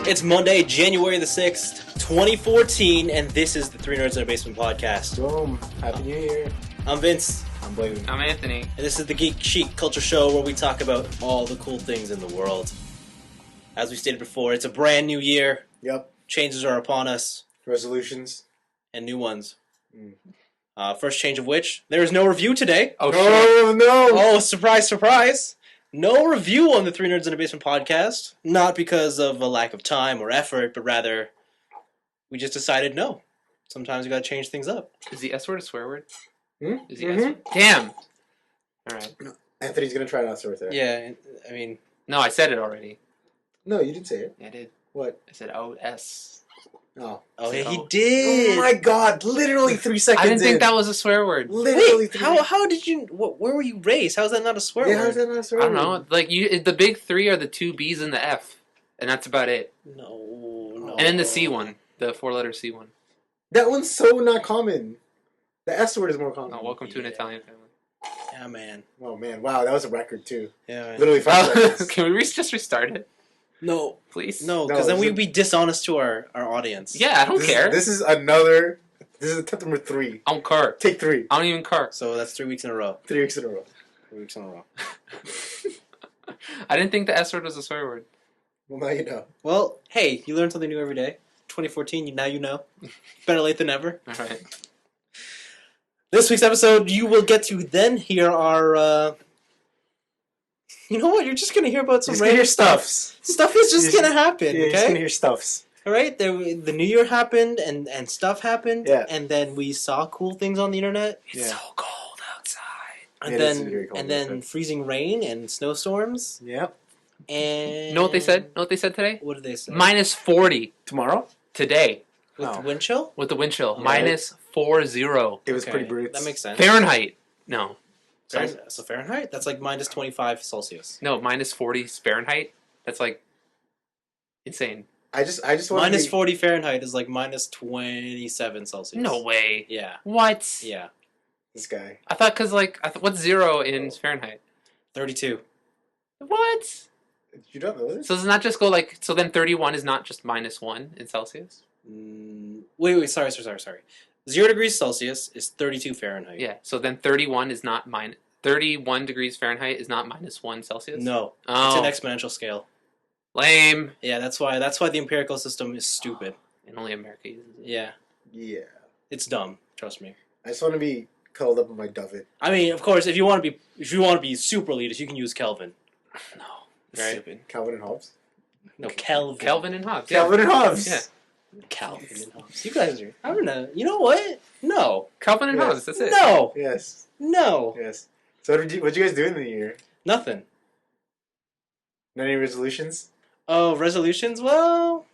It's Monday, January the 6th, 2014, and this is the Three Nerds in a Basement podcast. Boom. Happy New Year. I'm Vince. I'm Blaven. I'm Anthony. And this is the Geek Chic Culture Show where we talk about all the cool things in the world. As we stated before, it's a brand new year. Yep. Changes are upon us. Resolutions. And new ones. First change of which, there is no review today. Oh, no. Oh, surprise, surprise. No review on the Three Nerds in a Basement podcast. Not because of a lack of time or effort, but rather, we just decided no. Sometimes we gotta change things up. Is the S word a swear word? Is the Mhm. S word? Damn. All right. Anthony's going to try not to with it. Yeah, I mean... No, I said it already. No, you didn't say it. Yeah, I did. What? I said O-S. Oh. Oh, yeah, he Oh. did! Oh my god, literally 3 seconds I didn't think in. that was a swear word. Literally Wait, 3 how did you... Where were you raised? How is that not a swear Yeah, word? how's that not a swear I don't word? know. Like the big three are the two B's and the F, and that's about it. No. And then the C one, the 4-letter C one. That one's so not common. The S word is more common. Oh, welcome to an Yeah. Italian family. Yeah, man. Oh man, wow, that was a record too. Yeah, man. Literally 5 seconds. Can we just restart it, No, please? no, No, because then is we'd it- be dishonest to our audience. Yeah, I don't care. This is attempt number 3. I don't care. Take 3. I don't even care. So that's 3 weeks in a row. 3 weeks in a row. 3 weeks in a row. I didn't think the S word was a swear word. Well, now you know. Well, hey, you learn something new every day. 2014, now you know. Better late than never. All right. This week's episode, you will get to then hear our, You know what? You're just going to hear about some Just gonna random hear stuff. stuffs. Stuff is just You're going to happen, Yeah, you're just okay? gonna hear stuffs. Alright, the new year happened, and stuff happened, Yeah. and then we saw cool things on the internet, It's Yeah. so cold outside. and It is very cold then outside. freezing rain and snowstorms, Yep. and... Know what they said? Know what they said today? What did they say? Minus 40 Tomorrow? today With Oh. the wind chill? with the wind chill. Yeah. Minus 40 It was Okay, pretty brutal. That makes sense. Fahrenheit. No. So Fahrenheit? That's like minus 25 Celsius. No, minus 40 Fahrenheit. That's like insane. I just want Minus to be, 40 Fahrenheit is like minus 27 Celsius. No way. Yeah. What? Yeah. this guy. I thought because what's 0 in Fahrenheit? 32. What? You don't know this? So does it not just go like so? Then 31 is not just minus 1 in Celsius. Wait, sorry. 0 degrees Celsius is 32 Fahrenheit. Yeah. So then 31 is not 31 degrees Fahrenheit is not minus 1 Celsius. No. Oh, It's an exponential scale. lame. Yeah, that's why the empirical system is stupid. And only America uses it. Yeah. Yeah. It's dumb. Trust me. I just want to be cuddled up in my dovet. I mean, of course, if you want to be super elitist, you can use Kelvin. No. Right. Stupid. Calvin and Hobbes. No, Kelvin. Kelvin and Hobbes. Yeah. Calvin and Hobbes. Yeah. Calvin and Hobbes. You guys are... I'm gonna... You know what? No. Calvin and Yes. Hobbes. That's it. No. Yes. No. Yes. So what'd you guys do in the new year? Nothing. Any resolutions? Oh, resolutions? Well,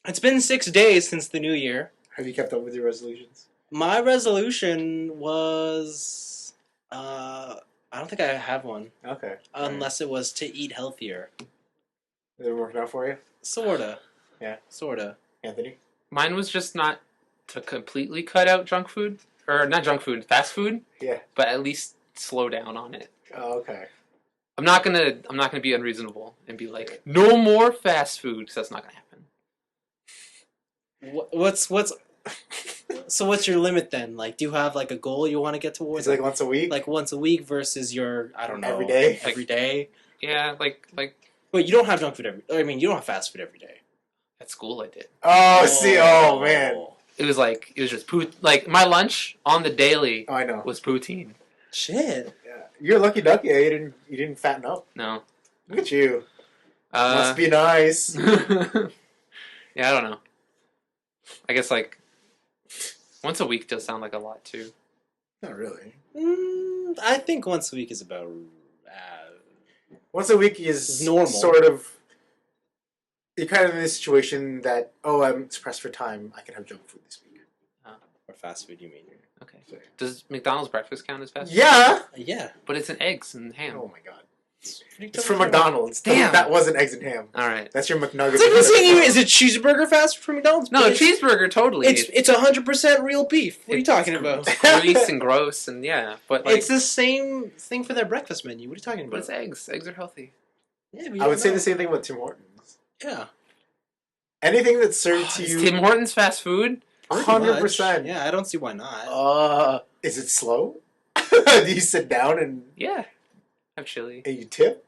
it's been 6 days since the new year. Have you kept up with your resolutions? My resolution was... I don't think I have one. Okay. Unless it was to eat healthier. Is it working out for you, Sorta. Yeah. Sorta. Anthony? Mine was just not to completely cut out junk food, or not junk food, fast food, Yeah. but at least slow down on it. Oh, okay. I'm not gonna be unreasonable and be like, no more fast food, because that's not gonna happen. What's... So what's your limit then? Like, do you have like a goal you want to get towards? It's like once a week? Like once a week versus your, I don't know. Every day? Every day? Yeah, like Wait, you don't have junk food you don't have fast food every day. at school I did. Oh, see, oh, man. It was just like my lunch on the daily Oh, I know. was poutine. Shit. Yeah. You're a lucky ducky. You didn't fatten up. No. Look at you. Must be nice. Yeah, I don't know. I guess like once a week does sound like a lot too. Not really. I think once a week is about... Once a week is normal. Sort of. You're kind of in this situation that, I'm pressed for time. I can have junk food this week. or fast food, you mean? Okay. Does McDonald's breakfast count as fast food? Yeah. Yeah. But it's an eggs and ham. Oh my god. What are you It's talking from about? McDonald's. Damn. That wasn't eggs and ham. All right. That's your McNugget. It's like I'm saying, is it cheeseburger fast food from McDonald's? No, But it's- cheeseburger totally. It's 100% real beef. What are you talking about? Grease and gross and yeah, but like, It's the same thing for their breakfast menu. What are you talking but about? it's eggs. Eggs are healthy. Yeah, but you I would don't say know. the same thing about Tim Hortons. Yeah. Anything that's served to Is you, Tim Hortons fast food? 100%. Yeah, I don't see why not. Is it slow? Do you sit down and Yeah. Have chili. you tip?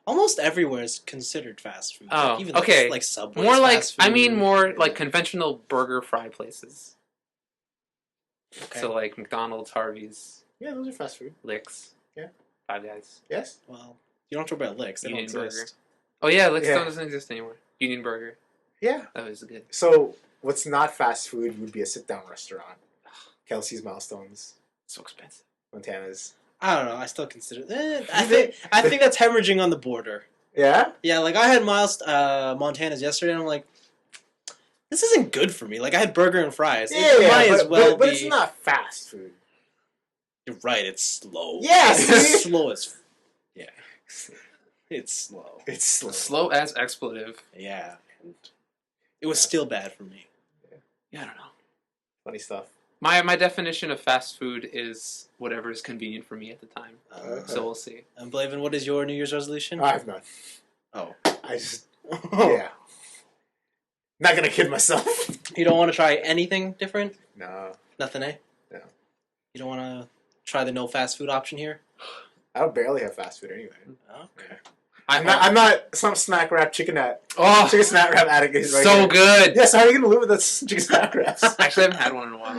Almost everywhere is considered fast food. Oh, even okay. like Subway. More like, fast food. I mean more like conventional burger fry places. Okay. So like McDonald's, Harvey's, Yeah, those are fast food. Licks. Yeah. Five Guys. Yes. Well, you don't talk about licks. They don't Union Burger. exist. Oh yeah, Licks Yeah. doesn't exist anymore. Union Burger. Yeah. That was good. So what's not fast food would be a sit-down restaurant. Kelsey's Milestones, So expensive. Montana's. I don't know. I still consider. I think that's hemorrhaging on the border. Yeah. Yeah, like I had Montana's yesterday, and I'm like, this isn't good for me. Like I had burger and fries. It might as well but be. it's not fast food. You're right. It's slow. Yes. It's slow as. Yeah. It's slow. It's slow. Slow as expletive. Yeah. And it was still bad for me. Yeah, I don't know. Funny stuff. My definition of fast food is whatever is convenient for me at the time. So we'll see. And Blaven, what is your New Year's resolution? I have none. Oh. I just yeah. Not gonna kid myself. You don't want to try anything different? No. Nothing, eh? No. You don't want to try the no fast food option here? I don't barely have fast food anyway. Okay. I'm not some snack wrap chicken snack wrap addict. Right so here. good. Yes, how are you gonna live with that chicken snack wraps? Actually, I haven't had one in a while.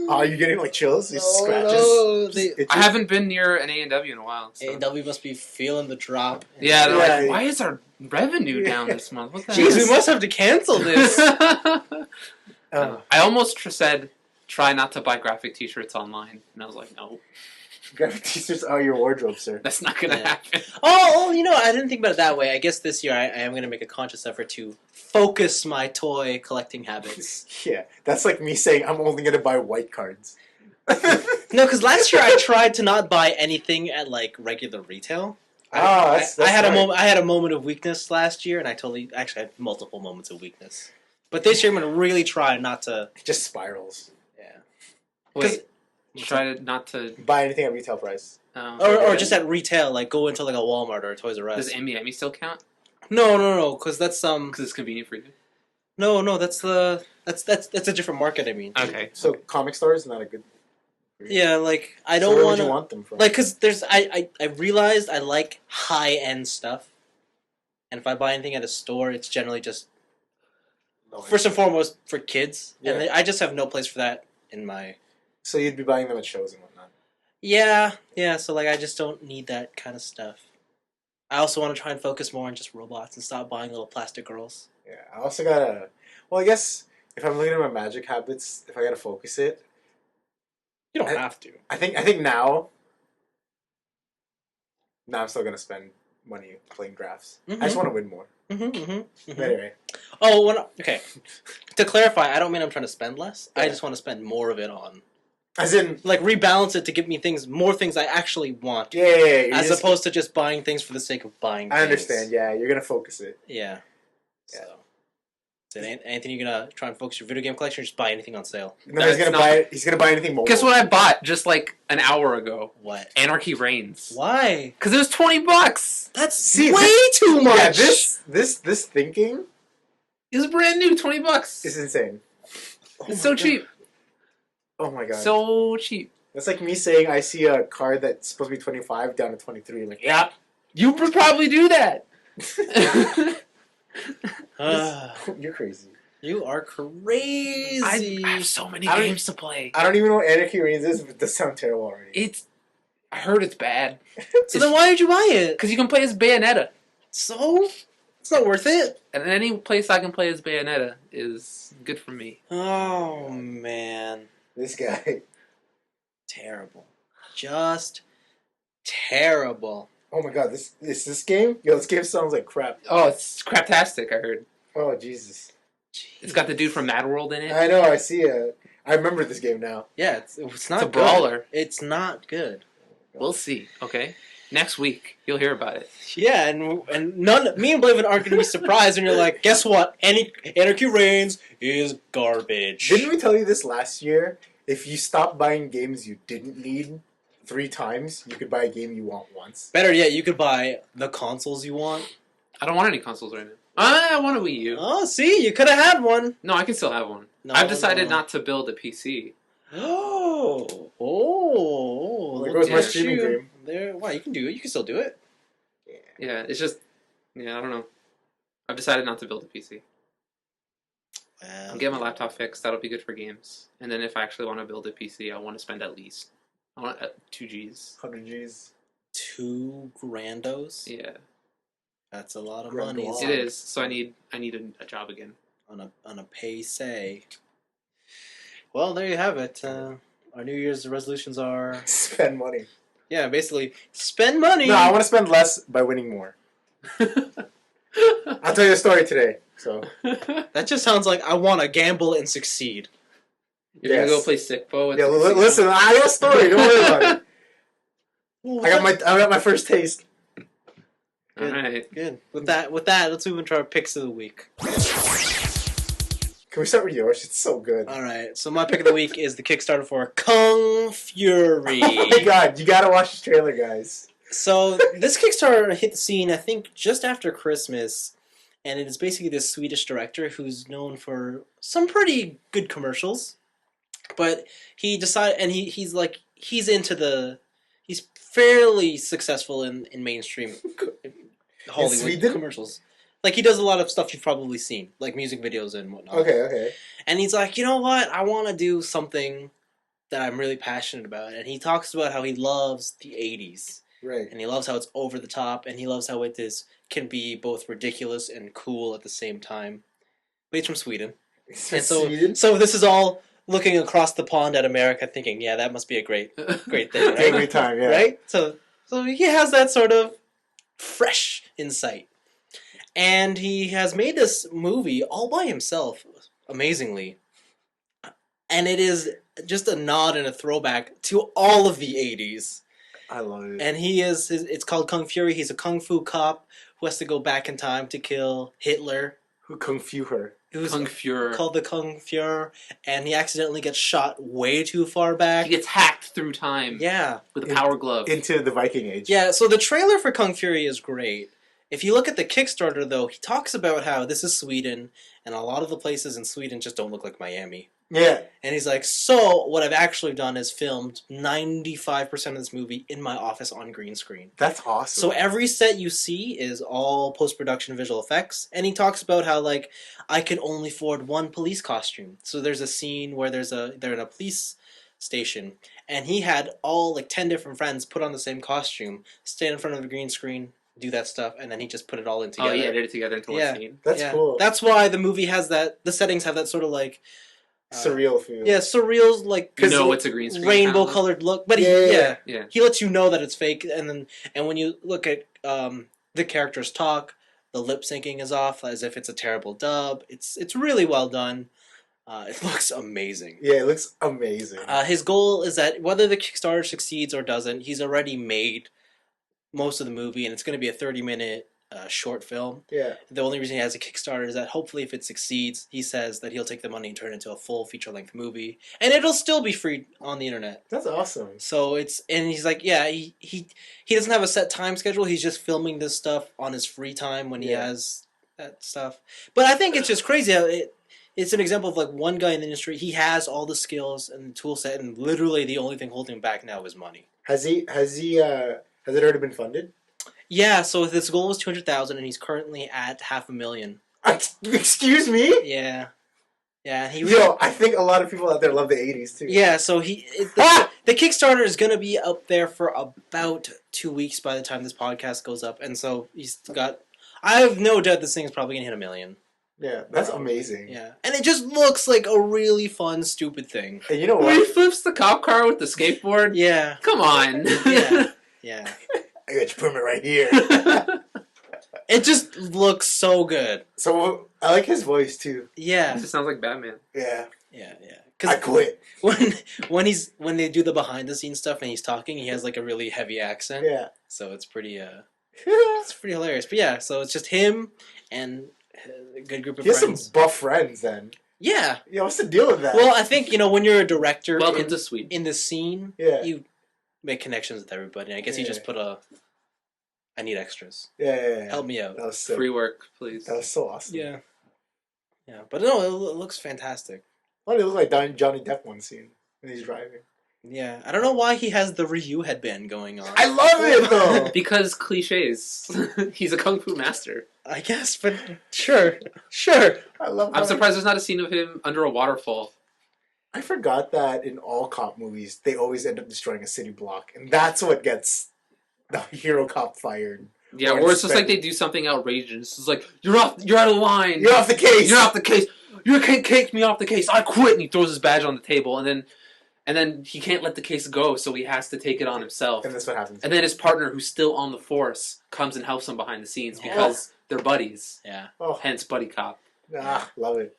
Oh, are you getting like chills? These scratches? No, I haven't been near an A&W in a while. So. A&W must be feeling the drop. Yeah, they're Yeah. like, why is our revenue down this month? What the Jeez, heck? we must have to cancel this. I almost said, try not to buy graphic t-shirts online. And I was like, no, Graphic t-shirts are your wardrobe, sir. that's not going to Yeah. happen. Oh, you know, I didn't think about it that way. I guess this year I am going to make a conscious effort to focus my toy collecting habits. Yeah, that's like me saying I'm only gonna buy white cards. No, because last year I tried to not buy anything at like regular retail. That's I had a right. moment. I had a moment of weakness last year, and I actually had multiple moments of weakness. But this year I'm going to really try not to. Just spirals. Yeah. Wait, try to not to... Buy anything at retail price. Or just at retail, like go into like a Walmart or a Toys R Us. Does Emmy still count? No, because that's Because it's convenient for you. No, that's a different market. I mean. Okay. So comic stores not a good. Yeah, like I So don't where want would you to. want them from? Like, cause there's I realized I like high end stuff, and if I buy anything at a store, it's generally just first and foremost for kids, and Yeah. I just have no place for that in my. So you'd be buying them at shows and whatnot. Yeah. So like I just don't need that kind of stuff. I also want to try and focus more on just robots and stop buying little plastic girls. Yeah, I also gotta. Well, I guess if I'm looking at my magic habits, if I gotta focus it, You don't have to. I think now. Now I'm still gonna spend money playing drafts. I just want to win more. But anyway, Okay. To clarify, I don't mean I'm trying to spend less. I Yeah. just want to spend more of it on, as in, like, rebalance it to give me more things I actually want, yeah, as opposed to just buying things for the sake of buying. I things. understand. Yeah, you're gonna focus it. Yeah. Yeah. So, Anthony, you gonna try and focus your video game collection, or just buy anything on sale? No, he's gonna buy. He's gonna buy anything mobile. Guess what I bought just like an hour ago? What? Anarchy Reigns. Why? Because it was $20. That's way too much. Yeah, this thinking It was brand new, $20. is insane. It's so cheap. Oh my god. So cheap. That's like me saying I see a card that's supposed to be 25 down to 23. I'm like, yeah. You would probably do that. You're crazy. You are crazy. I have so many I don't- games to play. I don't even know what Anarchy Reigns is, but it does sound terrible already. I heard it's bad. So then why did you buy it? Because you can play as Bayonetta. So? It's not worth it. And any place I can play as Bayonetta is good for me. Oh, man. This guy. Terrible. Just terrible. Oh my god, this game? Yo, this game sounds like crap. Oh, it's craptastic, I heard. Oh, Jesus. It's got the dude from Mad World in it. I know, I see it. I remember this game now. Yeah, it's not It's a good. brawler. It's not good. We'll see, okay? Next week, you'll hear about it. Yeah, and me and Blaven aren't going to be surprised when you're like, guess what? Anarchy Reigns is garbage. Didn't we tell you this last year? If you stop buying games you didn't need 3 times, you could buy a game you want once. Better yet, you could buy the consoles you want. I don't want any consoles right now. I want a Wii U. Oh, see, you could have had one. No, I can still have one. No, I've decided not to build a PC. Oh, There look goes my at streaming you. dream. There, wow, you can do it. You can still do it. Yeah, it's just, I don't know. I've decided not to build a PC. Well, I'll get my laptop fixed. That'll be good for games. And then if I actually want to build a PC, I want to spend at least, I want 2 Gs. 100 G's. 2 grandos. Yeah, That's a lot of Grand money. Wow. it is. So I need a job again. On a pay say. Well, there you have it. Our New Year's resolutions are Spend money. basically spend money. No, I want to spend less by winning more. I'll tell you a story today. So That just sounds like I want to gamble and succeed. You're gonna Yes. go play sick bow. yeah, listen, I got a story. Don't worry about it. I got my first taste. All right. Good. With that, let's move into our picks of the week. Can we start with yours? It's so good. All right. So my pick of the week is the Kickstarter for Kung Fury. Oh my god, you gotta watch this trailer, guys. So this Kickstarter hit the scene, I think, just after Christmas, and it is basically this Swedish director who's known for some pretty good commercials. But he decided, and he's fairly successful in mainstream Hollywood Sweden? commercials. Like, he does a lot of stuff you've probably seen, like music videos and whatnot. Okay. And he's like, you know what? I want to do something that I'm really passionate about. And he talks about how he loves the 80s. Right. And he loves how it's over the top. And he loves how it can be both ridiculous and cool at the same time. But he's from Sweden. And Sweden? so this is all looking across the pond at America thinking, yeah, that must be a great thing, right? Great time, yeah. Right? So he has that sort of fresh insight. And he has made this movie all by himself, amazingly. And it is just a nod and a throwback to all of the 80s. I love it. And it's called Kung Fury. He's a kung fu cop who has to go back in time to kill Hitler. Who Kung Fu her? Who's Kung Fury. called the Kung Fury. And he accidentally gets shot way too far back. He gets hacked through time. Yeah. With a power glove. Into the Viking Age. Yeah, so the trailer for Kung Fury is great. If you look at the Kickstarter, though, he talks about how this is Sweden, and a lot of the places in Sweden just don't look like Miami. Yeah. And he's like, so what I've actually done is filmed 95% of this movie in my office on green screen. That's awesome. So every set you see is all post-production visual effects. And he talks about how, like, I could only afford one police costume. So there's a scene where they're in a police station, and he had all, like, 10 different friends put on the same costume, stand in front of the green screen, do that stuff, and then he just put it all in together. Oh, yeah, did it together into one scene. That's cool. That's why the movie has that, the settings have that sort of, like... surreal feel. Yeah, surreal, like... You know it's a green screen. Rainbow-colored look. But Yeah. he lets you know that it's fake, and when you look at the characters talk, the lip syncing is off, as if it's a terrible dub. It's really well done. It looks amazing. Yeah, it looks amazing. His goal is that whether the Kickstarter succeeds or doesn't, he's already made most of the movie, and it's going to be a 30-minute short film. Yeah. The only reason he has a Kickstarter is that hopefully if it succeeds, he says that he'll take the money and turn it into a full feature-length movie, and it'll still be free on the internet. That's awesome. So and he's like, yeah, he doesn't have a set time schedule. He's just filming this stuff on his free time when he has that stuff. But I think it's just crazy how it's an example of, like, one guy in the industry. He has all the skills and the tool set, and literally the only thing holding him back now is money. Has it already been funded? Yeah, so his goal was 200,000, and he's currently at $500,000. Excuse me? Yeah. I think a lot of people out there love the 80s too. Yeah, so the Kickstarter is going to be up there for about 2 weeks by the time this podcast goes up, and so he's got... I have no doubt this thing is probably going to hit $1 million. Yeah, that's amazing. Yeah, and it just looks like a really fun, stupid thing. And you know Where he what? flips the cop car with the skateboard? Yeah. Come on. Yeah. I got your permit right here. It just looks so good. So I like his voice too. Yeah. It just sounds like Batman. Yeah. Cause I quit. when they do the behind the scenes stuff and he's talking, he has, like, a really heavy accent. Yeah. So it's pretty it's pretty hilarious. But yeah, so it's just him and a good group of He has friends. some buff friends then. Yeah. Yeah, what's the deal with that? Well, I think, when you're a director Welcome to Sweden. in the scene, Yeah. you make connections with everybody. I guess he just put a I need extras. Yeah. Help me out. That was sick. Free work, please. That was so awesome. Yeah. Yeah, but no, it looks fantastic. Why did it look like Johnny Depp one scene when he's driving? Yeah, I don't know why he has the Ryu headband going on. I love it though. Because cliches. He's a kung fu master. I guess, but sure. I love. I'm surprised there's not a scene of him under a waterfall. I forgot that in all cop movies, they always end up destroying a city block, and that's what gets the hero cop fired. Yeah, or it's just like they do something outrageous. It's like, you're out of line. You're off the case. You're off the case. You can't kick me off the case. I quit. And he throws his badge on the table, and then he can't let the case go, so he has to take it on himself. And that's what happens. And then his partner, who's still on the force, comes and helps him behind the scenes because they're buddies. Yeah. Hence, buddy cop. Love it.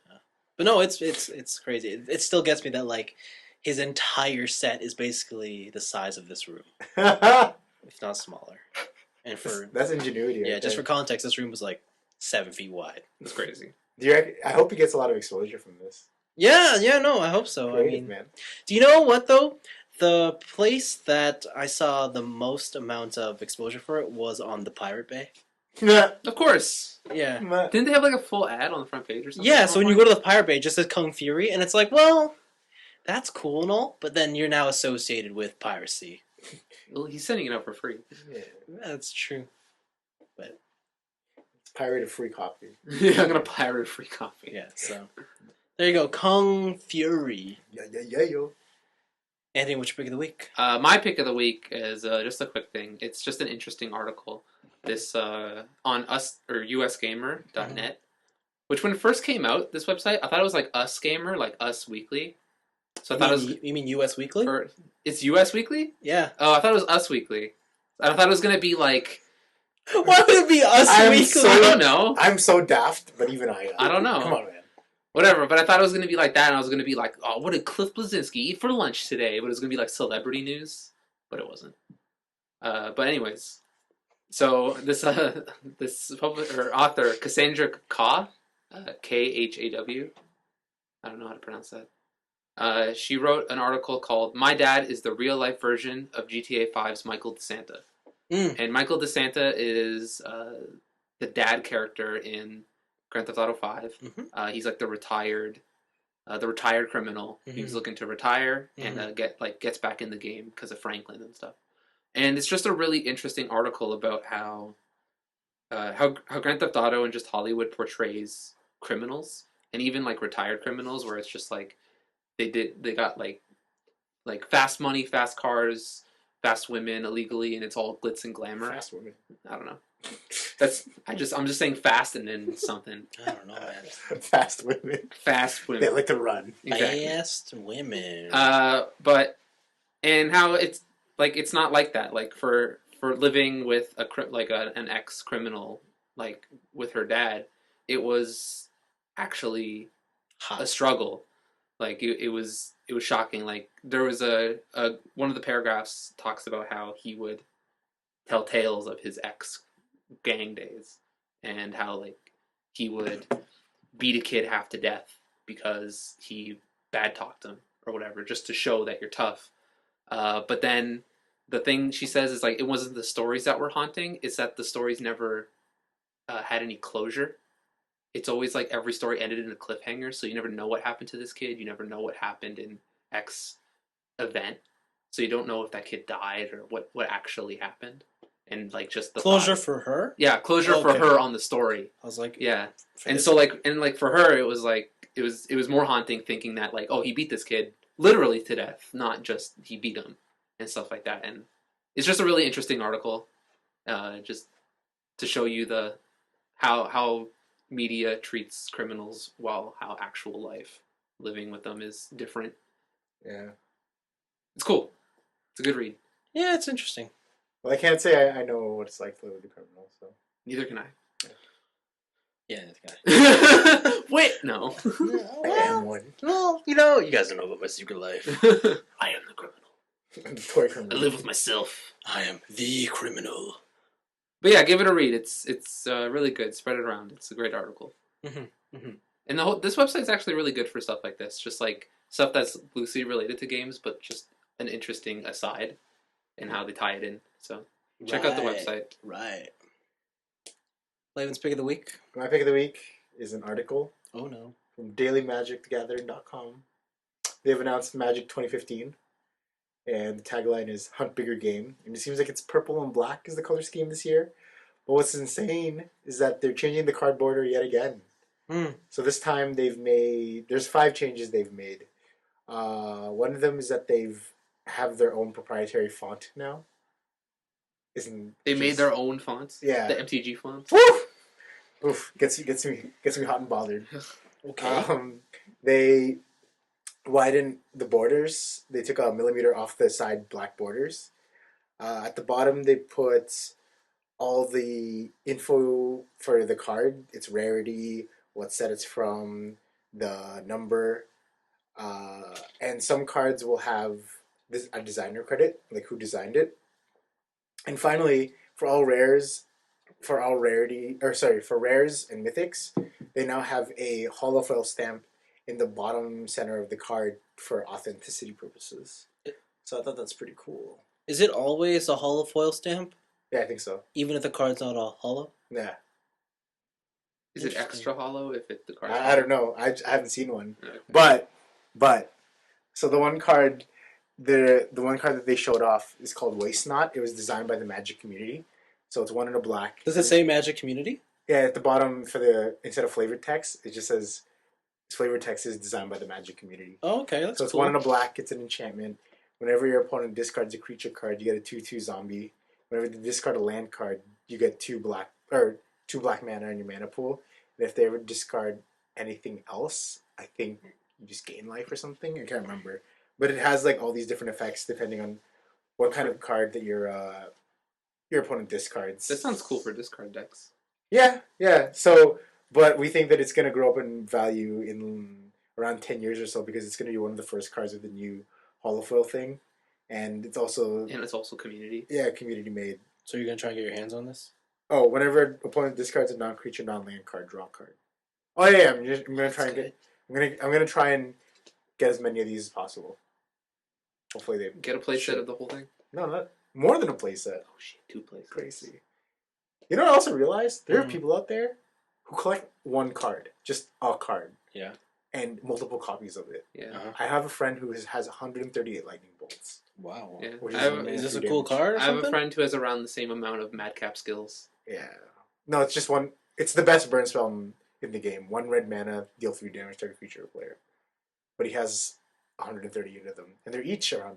But no, it's crazy. It still gets me that like his entire set is basically the size of this room, if not smaller. And for that's ingenuity. Yeah, right just there. for context, this room was like 7 feet wide. It's crazy. I hope he gets a lot of exposure from this. Yeah, no, I hope so. Creative, I mean, man. do you know what though? The place that I saw the most amount of exposure for it was on the Pirate Bay. Of course. Yeah. Didn't they have like a full ad on the front page or something? Yeah, so when you go to the Pirate Bay, it just says Kung Fury, and it's like, well, that's cool and all, but then you're now associated with piracy. Well, he's sending it out for free. Yeah. That's true. Pirate a free copy. Yeah, I'm gonna pirate a free copy. Yeah, so there you go, Kung Fury. Yeah, yo. Anthony, what's your pick of the week? My pick of the week is just a quick thing. It's just an interesting article. This on usgamer.net, which when it first came out, this website, I thought it was like Us Gamer, like Us Weekly. So I thought it was. You mean US Weekly? It's US Weekly? Yeah. Oh, I thought it was Us Weekly. I thought it was gonna be like. Why would it be Us Weekly? I don't know. I'm so daft, but even I. I don't know. Come on, man. Whatever, but I thought it was going to be like that, and I was going to be like, oh, what did Cliff Bleszinski eat for lunch today? But it was going to be like celebrity news, but it wasn't. But anyways, so this author, Cassandra Khaw, Khaw, I don't know how to pronounce that. She wrote an article called "My Dad is the Real-Life Version of GTA 5's Michael DeSanta." And Michael DeSanta is the dad character in Grand Theft Auto 5. Mm-hmm. He's like the retired criminal. Mm-hmm. He was looking to retire Mm-hmm. and gets back in the game because of Franklin and stuff. And it's just a really interesting article about how Grand Theft Auto and just Hollywood portrays criminals, and even like retired criminals, where it's just like they got like fast money, fast cars, fast women illegally, and it's all glitz and glamour. Fast women. I don't know. I'm just saying fast and then something. I don't know, man. Fast women. Fast women. They like to run. Exactly. Fast women. And how it's like it's not like that. Like for living with an ex criminal, like with her dad, it was actually Hot. a struggle. Like it was shocking. Like there was a one of the paragraphs talks about how he would tell tales of his ex gang days and how like he would beat a kid half to death because he bad talked him or whatever, just to show that you're tough. But then the thing she says is like it wasn't the stories that were haunting; it's that the stories never had any closure. It's always like every story ended in a cliffhanger, so you never know what happened to this kid. You never know what happened in X event, so you don't know if that kid died or what actually happened. And like just the Closure thought. for her? Yeah, closure Okay. for her on the story. I was like, Yeah, for and this- so like for her, it was like it was more haunting thinking that like, oh, he beat this kid literally to death, not just he beat him and stuff like that. And it's just a really interesting article, just to show you the how media treats criminals while how actual life living with them is different. Yeah. It's cool. It's a good read. yeah, it's interesting. Well, I can't say I know what it's like to live with a criminal, so. Neither can Yeah, this guy. I. Wait, no. I am one. Well, you know, you guys don't know about my secret life. I am the criminal. I'm the toy I criminal. live with myself. I am the criminal. But yeah, give it a read. It's really good. Spread it around. It's a great article. Mm-hmm. And this website's actually really good for stuff like this. Just like stuff that's loosely related to games, but just an interesting aside in how they tie it in. So Check out the website. Right. Blaven's pick of the week. My pick of the week is an article Oh no. from dailymagicthegathering.com. They've announced Magic 2015, and the tagline is Hunt Bigger Game. And it seems like it's purple and black is the color scheme this year. But what's insane is that they're changing the card border yet again. So this time there's 5 changes they've made. One of them is that have their own proprietary font now. They made their own fonts? Yeah. The MTG fonts? Woo! Oof, gets me hot and bothered. Okay. They widened the borders. They took a millimeter off the side black borders. At the bottom, they put all the info for the card, its rarity, what set it's from, the number, and some cards will have a designer credit, like who designed it. And finally, for rares and mythics, they now have a holofoil stamp in the bottom center of the card for authenticity purposes. So I thought that's pretty cool. Is it always a hollow foil stamp? Yeah, I think so. Even if the card's not all hollow? Yeah. Is it extra hollow if the card? I don't know. I haven't seen one. Okay. But so the one card that they showed off is called Waste Not. It was designed by the Magic community. So it's one in a black. Does it say Magic Community? Yeah, at the bottom instead of flavored text, it just says its flavored text is designed by the Magic community. Oh, okay, that's So it's cool. one in a black, it's an enchantment. Whenever your opponent discards a creature card, you get a 2/2 zombie. Whenever they discard a land card, you get 2 black mana in your mana pool. And if they ever discard anything else, I think you just gain life or something. I can't remember. But it has like all these different effects depending on what kind of card that your opponent discards. That sounds cool for discard decks. Yeah. So, but we think that it's going to grow up in value in around 10 years or so because it's going to be one of the first cards with the new holofoil thing. And it's also community. Yeah, community made. So you're going to try and get your hands on this? Oh, whenever opponent discards a non-creature, non-land card, draw a card. Oh yeah, I'm going to try and get... I'm gonna try and get as many of these as possible. Hopefully they... Get a playset of the whole thing? No, not... More than a playset. Oh shit, 2 playsets. Crazy. You know what I also realized? There are people out there who collect one card. Just a card. Yeah. And multiple copies of it. Yeah. I have a friend who has 138 lightning bolts. Wow. Yeah. Is this a cool card or I have something? a friend who has around the same amount of madcap skills. Yeah. No, it's just one... It's the best burn spell in the game. 1 red mana, deal 3 damage to every creature or player. But he has 138 of them. And they're each around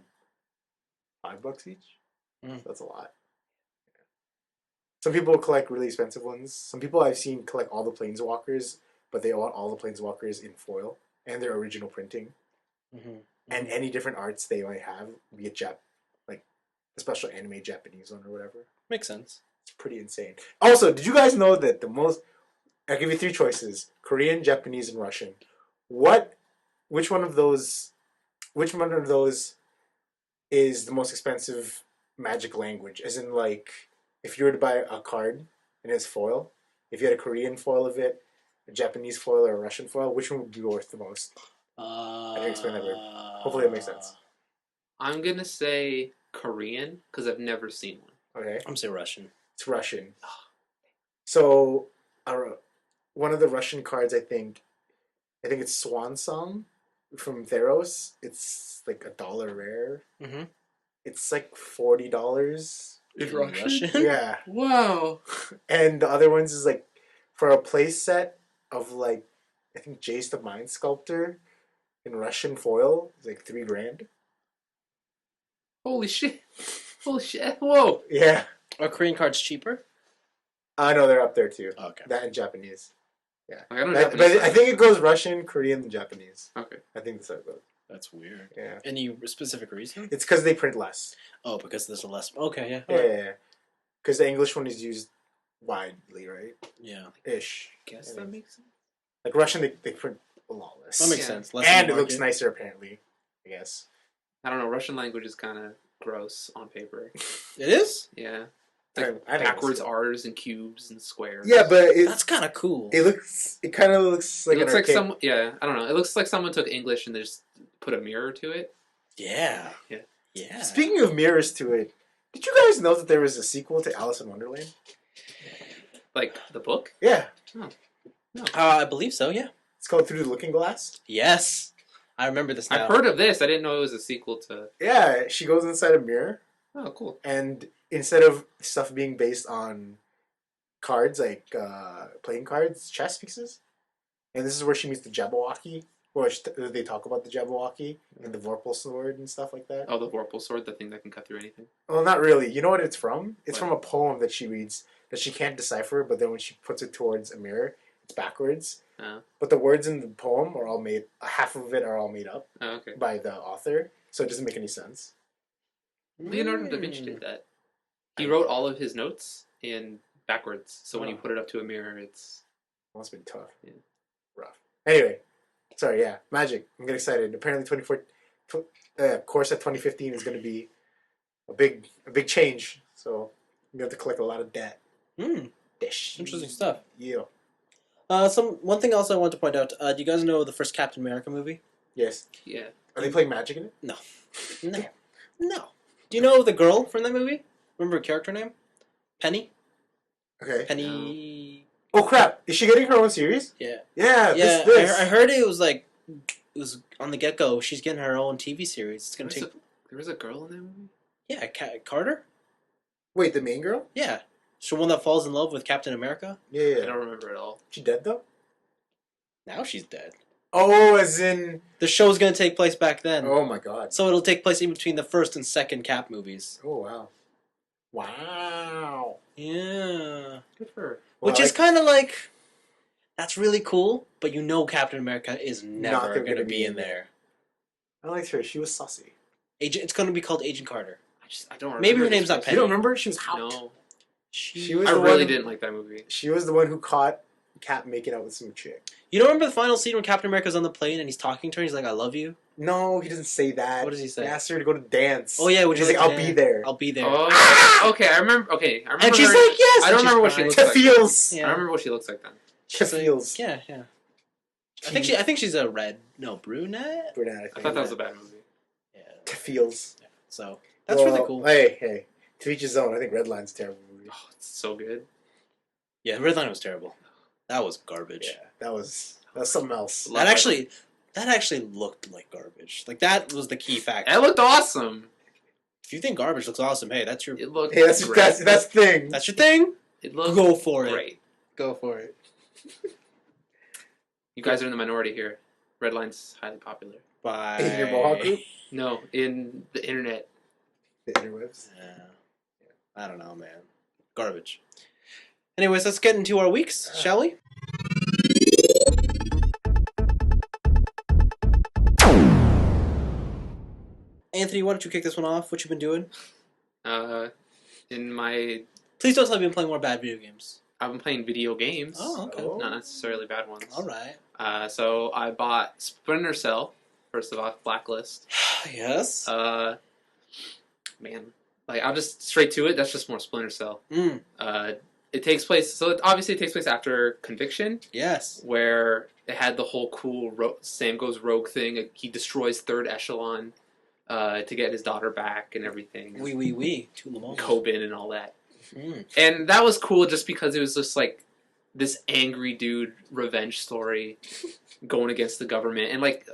$5 each. So that's a lot. Yeah. Some people collect really expensive ones. Some people I've seen collect all the Planeswalkers, but they want all the Planeswalkers in foil and their original printing. And any different arts they might have, be it like a special anime Japanese one or whatever. Makes sense. It's pretty insane. Also, did you guys know that I'll give you 3 choices: Korean, Japanese, and Russian. Which one of those is the most expensive Magic language? As in, like, if you were to buy a card and it's foil, if you had a Korean foil of it, a Japanese foil, or a Russian foil, which one would be worth the most? I didn't explain that weird. Hopefully that makes sense. I'm gonna say Korean because I've never seen one. Okay. I'm going to say Russian. It's Russian. So, one of the Russian cards, I think it's Swan Song from Theros. It's like $1 rare. Mm-hmm. It's like $40. In Russian? Yeah. Wow. And the other ones is like for a play set of like I think Jace the Mind Sculptor in Russian foil, it's like $3,000. Holy shit. Holy shit. Whoa. Yeah. Are Korean cards cheaper? I know they're up there too. Okay. That and Japanese. Yeah. I don't But I think it goes Russian, Korean, and Japanese. Okay. I think that's how it goes. That's weird. Yeah. Any specific reason? It's because they print less. Oh, because there's a less... Okay, yeah. Yeah. Because the English one is used widely, right? Yeah. Ish. Guess that makes sense. Like Russian, they print a lot less. That makes Yeah. sense. Less And in it the looks market. nicer, apparently. I guess. I don't know. Russian language is kind of gross on paper. It is? Yeah. I Like don't backwards know. R's and cubes and squares. Yeah, but That's kind of cool. it kind of looks like It looks an like archaic... some. Yeah, I don't know. It looks like someone took English and they just put a mirror to it. Yeah. Yeah. Yeah. Speaking of mirrors to it, Did you guys know that there was a sequel to Alice in Wonderland? Like the book? Yeah. No. I believe so. Yeah. It's called Through the Looking Glass. Yes, I remember this now. I've heard of this. I didn't know it was a sequel to. Yeah, she goes inside a mirror, Oh, cool. and instead of stuff being based on cards, like playing cards, chess pieces, and this is where she meets the Jabberwocky, where they talk about the Jabberwocky and the Vorpal sword and stuff like that. Oh, the Vorpal sword, the thing that can cut through anything. Well, not really. You know what it's from? It's What? from a poem that she reads that she can't decipher, but then when she puts it towards a mirror, it's backwards. But the words in the poem are all made. Half of it are all made up Oh, okay. by the author, so it doesn't make any sense. Leonardo da Vinci did that. He wrote all of his notes in backwards, so when you put it up to a mirror, it's. Must have been tough. Yeah. Rough. Anyway, sorry. Yeah, Magic. I'm getting excited. Apparently, course at 2015 is going to be a big change. So I'm going to have to collect a lot of debt. Dish. Interesting stuff. Yeah. One thing else I want to point out. Do you guys know the first Captain America movie? Yes. Yeah. Are they playing Magic in it? No. No. Do you know the girl from that movie? Remember her character name? Penny. Okay. Penny. Oh crap! Is she getting her own series? Yeah. Yeah. Yeah. This. I heard it was on the get go. She's getting her own TV series. It's gonna take. There was a girl in that movie? Yeah, Carter. Wait, the main girl? Yeah, she's the one that falls in love with Captain America. Yeah. I don't remember at all. She dead though? Now she's dead. Oh, as in. The show's gonna take place back then. Oh my god. So it'll take place in between the first and second Cap movies. Oh wow. Wow. Yeah. Good for her. Which is kind of like, that's really cool, but you know Captain America is never going to be in there. I liked her. She was saucy. It's going to be called Agent Carter. I don't remember. Maybe her name's not Penny. You don't remember? She was hot. No. She was I the really one, didn't like that movie. She was the one who caught Cap making out with some chick. You don't remember the final scene when Captain America's on the plane and he's talking to her? He's like, I love you? No, he doesn't say that. What does he say? He asked her to go to dance. Oh, yeah. He's like, I'll be there. I'll be there. Oh, okay. I remember. Okay, I remember. And she's her. like, yes. I don't remember what she looks like. Feels. Yeah. I remember what she looks like then. Feels. Yeah. I think she's a brunette? Brunette, I thought that was a bad movie. Yeah. Feels. Yeah. So, that's really cool. Hey. To each his own. I think Redline's a terrible movie. Oh, it's so good. Yeah, Redline was terrible. That was garbage. Yeah, that was something else. That actually looked like garbage. Like, that was the key factor. It looked awesome. If you think garbage looks awesome, hey, that's your It looked. Hey, that's great. the thing. that's your thing. It looked Go for it. great. Go for it. You guys are in the minority here. Redline's highly popular. Bye. In your Mohawk group? No, in the internet. The interwebs. Yeah. I don't know, man. Garbage. Anyways, let's get into our weeks, shall we? Anthony, why don't you kick this one off? What you been doing? In my, Please don't tell me you've been playing more bad video games. I've been playing video games. Oh, okay. Oh. Not necessarily bad ones. All right. So I bought Splinter Cell. First of all, Blacklist. Yes. Man, like I'll just straight to it. That's just more Splinter Cell. Mm. It takes place. So obviously, it takes place after Conviction, Yes. where it had the whole cool Sam goes rogue thing. He destroys Third Echelon to get his daughter back and everything. Oui. To the moment. Coben and all that. Mm. And that was cool just because it was just like this angry dude revenge story going against the government, and like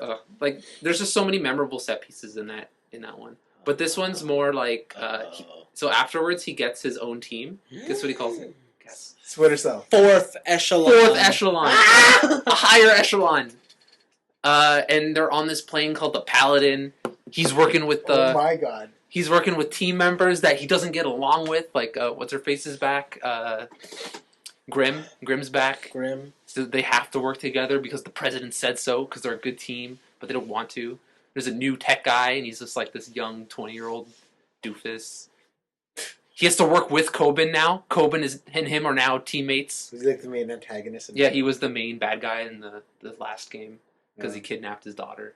there's just so many memorable set pieces in that one. But this one's more like so afterwards he gets his own team. Guess what he calls it? Guess. Splinter Cell. Fourth echelon. Fourth echelon, a higher echelon. And they're on this plane called the Paladin. He's working with Oh my god. He's working with team members that he doesn't get along with, like what's her face's back, Grim's back. Grim. So they have to work together because the president said so, because they're a good team, but they don't want to. There's a new tech guy, and he's just like this young 20-year-old doofus. He has to work with Coben now. Coben and him are now teammates. Was he like the main antagonist? Yeah, he was the main bad guy in the last game because he kidnapped his daughter.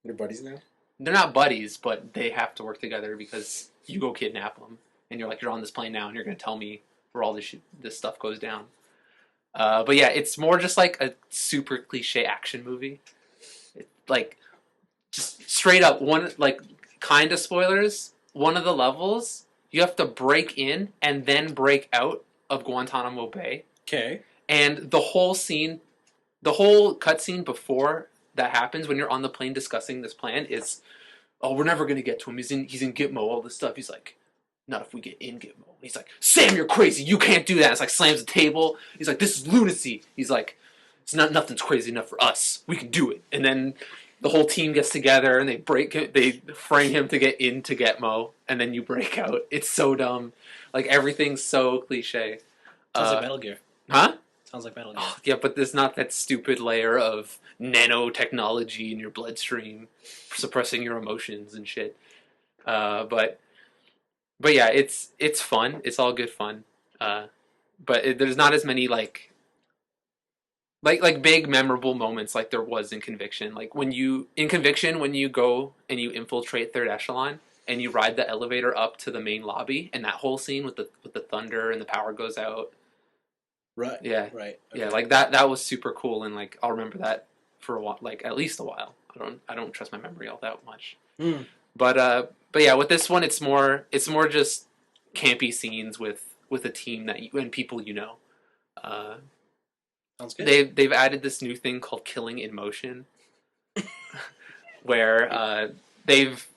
They're buddies now? They're not buddies, but they have to work together because you go kidnap them, and you're on this plane now, and you're going to tell me where all this stuff goes down. But yeah, it's more just like a super cliche action movie. Just straight up, kind of spoilers, one of the levels You have to break in and then break out of Guantanamo Bay. Okay. And the whole scene, the whole cutscene before that happens, when you're on the plane discussing this plan, is, oh, we're never gonna get to him. He's in Gitmo, all this stuff. He's like, not if we get in Gitmo. He's like, Sam, you're crazy. You can't do that. It's like slams the table. He's like, this is lunacy. He's like, nothing's crazy enough for us. We can do it. And then the whole team gets together and they frame him to get into Gitmo, and then you break out. It's so dumb. Like, everything's so cliche. Sounds like Metal Gear. Huh? Sounds like Metal Gear. Oh, yeah, but there's not that stupid layer of nanotechnology in your bloodstream suppressing your emotions and shit. But yeah, it's fun. It's all good fun. But there's not as many like big memorable moments like there was in Conviction. Like when you go and you infiltrate Third Echelon and you ride the elevator up to the main lobby, and that whole scene with the thunder and the power goes out. Right. Yeah. Right. Okay. Yeah, like that was super cool, and like I'll remember that for a while, like at least a while. I don't trust my memory all that much. But yeah, with this one it's more just campy scenes with a team and people you know. Sounds good. They've added this new thing called killing in motion, where they've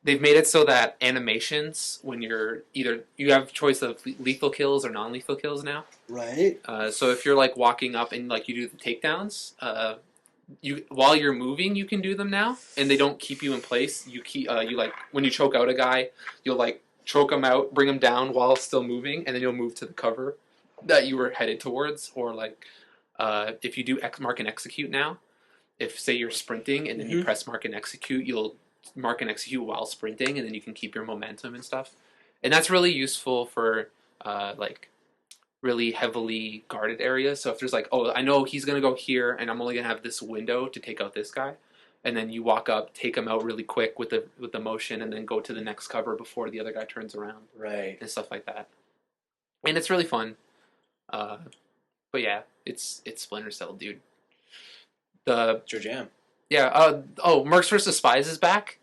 made it so that animations, when you have choice of lethal kills or non-lethal kills now. Right. So if you're like walking up and like you do the takedowns, while you're moving you can do them now, and they don't keep you in place. You like when you choke out a guy, you'll like choke him out, bring him down while still moving, and then you'll move to the cover that you were headed towards. Or like if you do mark and execute now, if say you're sprinting and then you press mark and execute, you'll mark and execute while sprinting, and then you can keep your momentum and stuff. And that's really useful for like really heavily guarded areas. So if there's like, oh, I know he's gonna go here, and I'm only gonna have this window to take out this guy, and then you walk up, take him out really quick with the motion, and then go to the next cover before the other guy turns around, Right. and stuff like that. And it's really fun. But yeah, it's Splinter Cell, dude. It's your jam. Yeah. Mercs vs. Spies is back.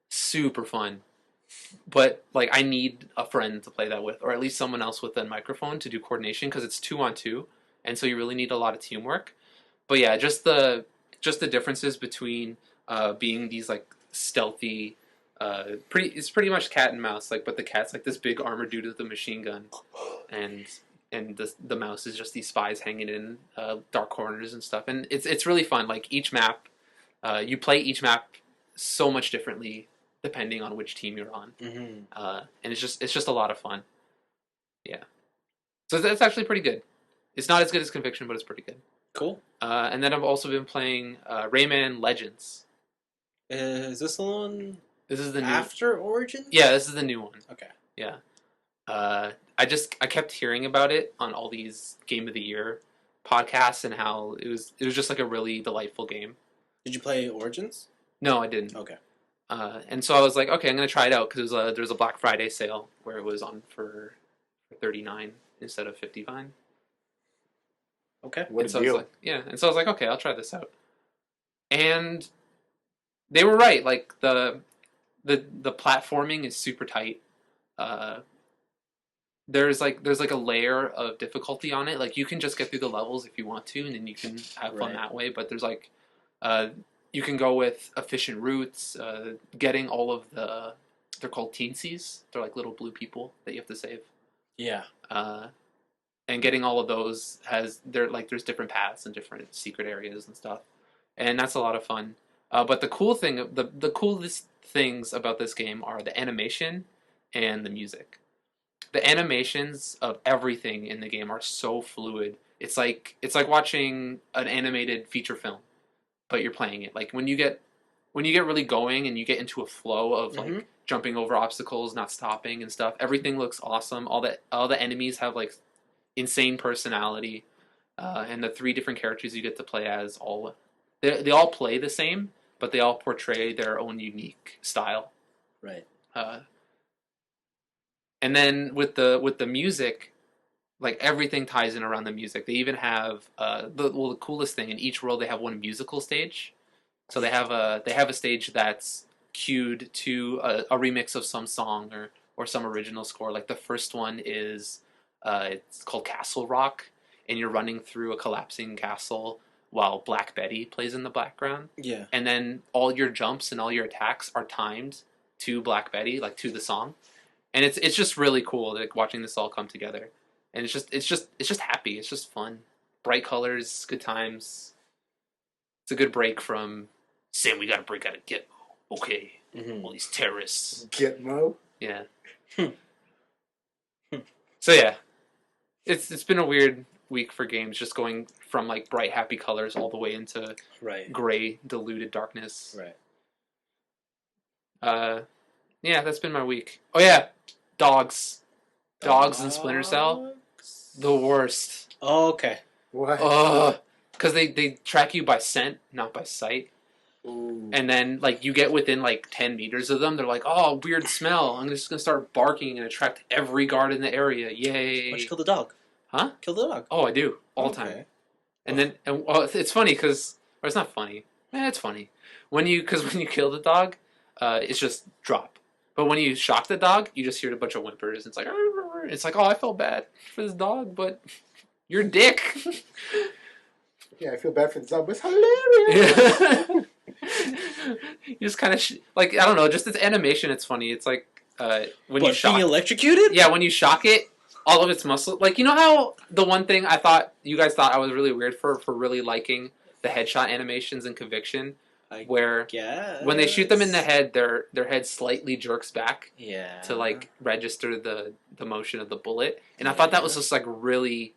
Super fun. But like, I need a friend to play that with, or at least someone else with a microphone to do coordination, because it's 2-on-2, and so you really need a lot of teamwork. But yeah, just the differences between being these like stealthy, it's pretty much cat and mouse. Like, but the cat's like this big armored dude with a machine gun, and the mouse is just these spies hanging in dark corners and stuff. And it's really fun. Like each map, you play each map so much differently depending on which team you're on. And it's just a lot of fun. Yeah. So that's actually pretty good. It's not as good as Conviction, but it's pretty good. Cool. And then I've also been playing Rayman Legends. Is this the one? This is the new after Origins? Yeah, this is the new one. Okay. Yeah. I kept hearing about it on all these Game of the Year podcasts, and how it was just like a really delightful game. Did you play Origins? No, I didn't. Okay. And so I was like, okay, I'm gonna try it out, because there was a Black Friday sale where it was on for $39 instead of $59. Okay. What And so a deal. and so I was like, okay, I'll try this out. And they were right. Like the platforming is super tight. There's like a layer of difficulty on it. Like you can just get through the levels if you want to, and then you can have fun that way. But there's like you can go with efficient routes, getting all of they're called teensies. They're like little blue people that you have to save. Yeah. And getting all of those there's different paths and different secret areas and stuff, and that's a lot of fun. But the coolest things about this game are the animation and the music. The animations of everything in the game are so fluid. It's like watching an animated feature film, but you're playing it. Like when you get really going and you get into a flow of like jumping over obstacles, not stopping and stuff, everything looks awesome. All the enemies have like insane personality, and the 3 different characters you get to play as they all play the same, but they all portray their own unique style. Right. And then with the music, like everything ties in around the music. They even have the coolest thing, in each world they have one musical stage. So they have a stage that's cued to a remix of some song, or some original score. Like the first one is it's called Castle Rock, and you're running through a collapsing castle while Black Betty plays in the background. Yeah. And then all your jumps and all your attacks are timed to Black Betty, like to the song. And it's just really cool, like watching this all come together. And it's just happy. It's just fun. Bright colors, good times. It's a good break from saying we gotta break out of Gitmo. Okay. All these terrorists. Gitmo? Yeah. So yeah. It's been a weird week for games, just going from like bright happy colors all the way into gray diluted darkness. Yeah, that's been my week. Oh yeah, dogs in Splinter Cell, the worst. Oh, okay. What? Because they track you by scent, not by sight. Ooh. And then like you get within like 10 meters of them, they're like, oh, weird smell, I'm just gonna start barking and attract every guard in the area. Yay. Why'd you kill the dog? Huh? Kill the dog. Oh, I do all the time. And then it's funny because, or it's not funny. It's funny when you kill the dog, it's just drop. But when you shock the dog, you just hear a bunch of whimpers. It's like oh, I felt bad for this dog, but you're a dick. Yeah, I feel bad for the dog, but it's hilarious. You just kind of like, I don't know, just its animation. It's funny. It's like when you shock being electrocuted. Yeah, when you shock it. All of its muscle, like, you know how the one thing I thought you guys thought I was really weird for really liking the headshot animations in Conviction, where when they shoot them in the head, their head slightly jerks back, to like register the motion of the bullet, and I thought that was just like really,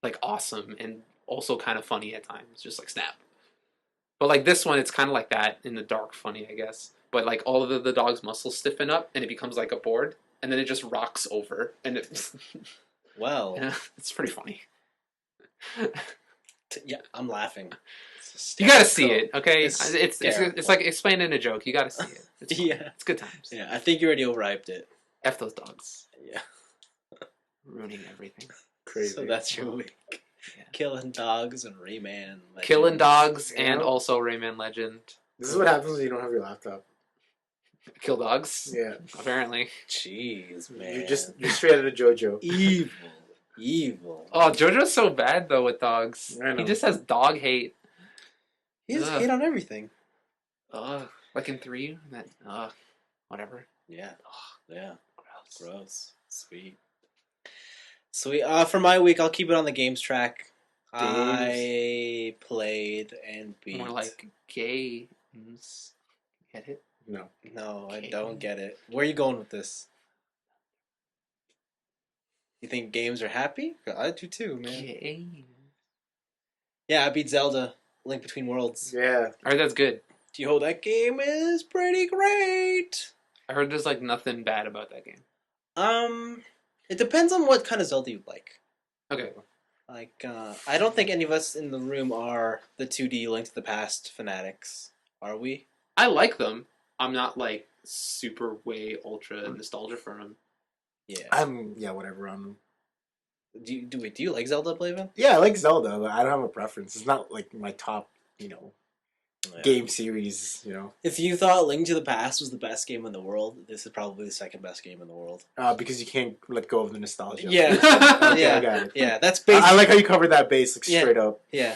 like, awesome and also kind of funny at times, just like snap. But like this one, it's kind of like that in the dark funny, I guess. But like all of the dog's muscles stiffen up and it becomes like a board. And then it just rocks over, and it's well, yeah, it's pretty funny. Yeah, I'm laughing. You gotta see it, okay? It's like explaining a joke. You gotta see it. It's fun. Yeah, it's good times. Yeah, I think you already overhyped it. F those dogs. Yeah, ruining everything. Crazy. So that's your week. Yeah. Killing dogs and Rayman. Legend. Killing dogs and also Rayman Legend. This is what happens when you don't have your laptop. Kill dogs? Yeah. Apparently. Jeez, man. You're straight out of JoJo. Evil. Oh, JoJo's so bad, though, with dogs. I know. He just has dog hate. He has hate on everything. Like in 3? Whatever. Yeah. Yeah. Gross. Sweet. For my week, I'll keep it on the games track. I played and beat. More like games. Get it? No, I don't get it. Where are you going with this? You think games are happy? I do too, man. Games. Yeah, I beat Zelda, Link Between Worlds. Yeah. I heard that's good. That game is pretty great. I heard there's like nothing bad about that game. It depends on what kind of Zelda you like. Okay. Like, I don't think any of us in the room are the 2D Link to the Past fanatics. Are we? I like them. I'm not like super way ultra nostalgia for them. Yeah. Whatever on them. Do you like Zelda, Blaven? Yeah, I like Zelda, but I don't have a preference. It's not like my top, game series, If you thought Link to the Past was the best game in the world, this is probably the second best game in the world. Because you can't let go of the nostalgia. Yeah. Okay, I got it. Yeah, that's basically... I like how you covered that base straight up. Yeah.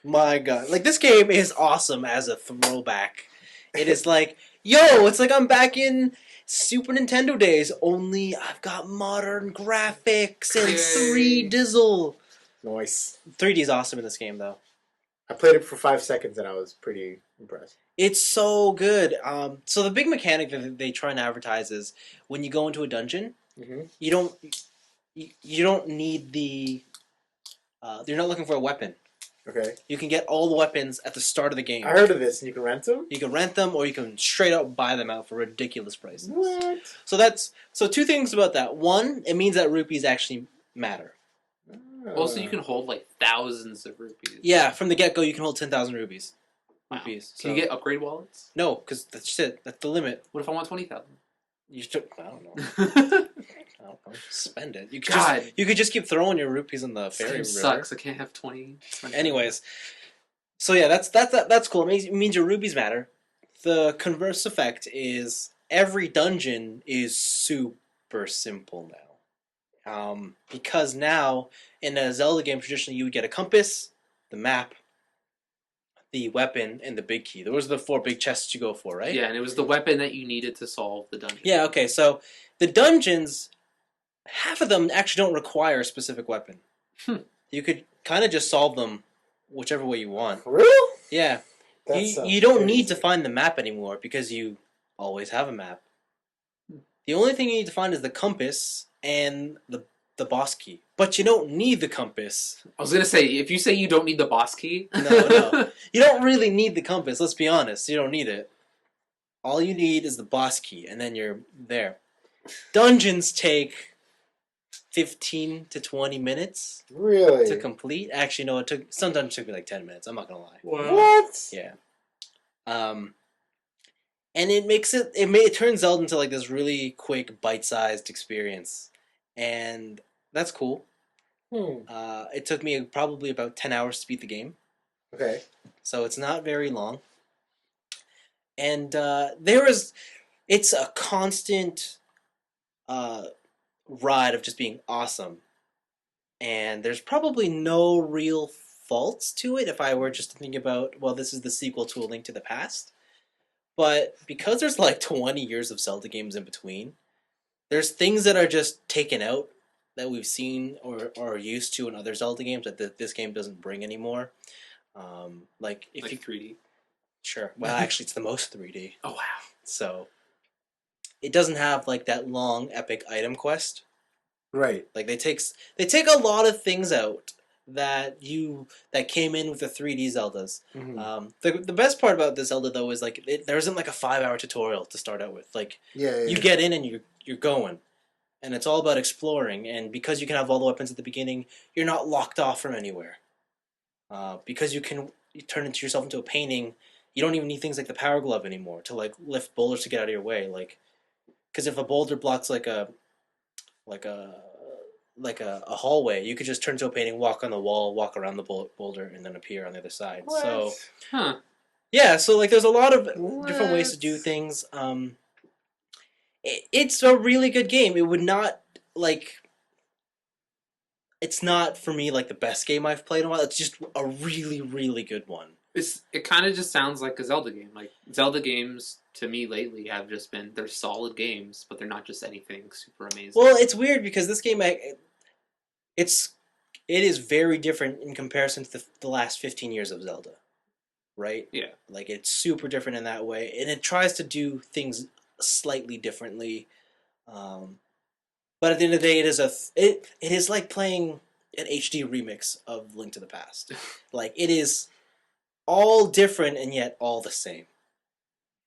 My God. This game is awesome as a throwback. It is like, it's like I'm back in Super Nintendo days, only I've got modern graphics and 3 dizzle. Nice. 3D is awesome in this game, though. I played it for 5 seconds and I was pretty impressed. It's so good. So the big mechanic that they try and advertise is when you go into a dungeon, you don't need the... you're not looking for a weapon. Okay. You can get all the weapons at the start of the game. I heard of this, and you can rent them? You can rent them, or you can straight up buy them out for ridiculous prices. What? So 2 things about that. 1, it means that rupees actually matter. Also, you can hold like thousands of rupees. Yeah, from the get-go, you can hold 10,000 rupees. Wow. Rupees. Can you get upgrade wallets? No, because that's it. That's the limit. What if I want 20,000? You should, I don't know. Spend it. You could just keep throwing your rupees in the fairy river. Sucks. I can't have 20. Anyways, so yeah, that's cool. It means your rupees matter. The converse effect is every dungeon is super simple now. Because now, in a Zelda game, traditionally you would get a compass, the map, the weapon, and the big key. Those are the 4 big chests you go for, right? Yeah, and it was the weapon that you needed to solve the dungeon. Yeah, okay, so the dungeons, half of them actually don't require a specific weapon. You could kind of just solve them whichever way you want. For real? Yeah. That You don't sounds need to crazy. find the map anymore because you always have a map. The only thing you need to find is the compass and the boss key. But you don't need the compass. I was gonna say, if you say you don't need the boss key, No. You don't really need the compass, let's be honest. You don't need it. All you need is the boss key, and then you're there. Dungeons take 15 to 20 minutes Really? to complete. Actually, no, sometimes it took me like 10 minutes. I'm not gonna lie. What? Yeah. And it turns Zelda into like this really quick, bite-sized experience, and that's cool. It took me probably about 10 hours to beat the game, Okay. so it's not very long. And it's a constant ride of just being awesome. And there's probably no real faults to it if I were just to think about, well, this is the sequel to A Link to the Past. But because there's like 20 years of Zelda games in between, there's things that are just taken out that we've seen or are used to in other Zelda games that this game doesn't bring anymore. Like if like you 3D. Sure. Well, actually, it's the most 3D. Oh wow. So it doesn't have like that long epic item quest. Right. Like they take a lot of things out that came in with the 3D Zeldas. Mm-hmm. The best part about this Zelda though is like there isn't like a 5-hour tutorial to start out with. Like Yeah. you get in and you're going, and it's all about exploring. And because you can have all the weapons at the beginning, you're not locked off from anywhere. Because you turn yourself into a painting. You don't even need things like the power glove anymore to like lift boulders to get out of your way. Like, because if a boulder blocks like a hallway, you could just turn to a painting, walk on the wall, walk around the boulder, and then appear on the other side. What? So, Huh. yeah, so like there's a lot of What? different ways to do things. It's a really good game. It would not like. It's not for me like the best game I've played in a while. It's just a really, really good one. It kind of just sounds like a Zelda game. Like Zelda games to me lately have just been they're solid games, but they're not just anything super amazing. Well, it's weird because this game, it is very different in comparison to the last 15 years of Zelda, right? Yeah. Like it's super different in that way, and it tries to do things slightly differently. But at the end of the day, it is like playing an HD remix of Link to the Past. Like it is all different and yet all the same.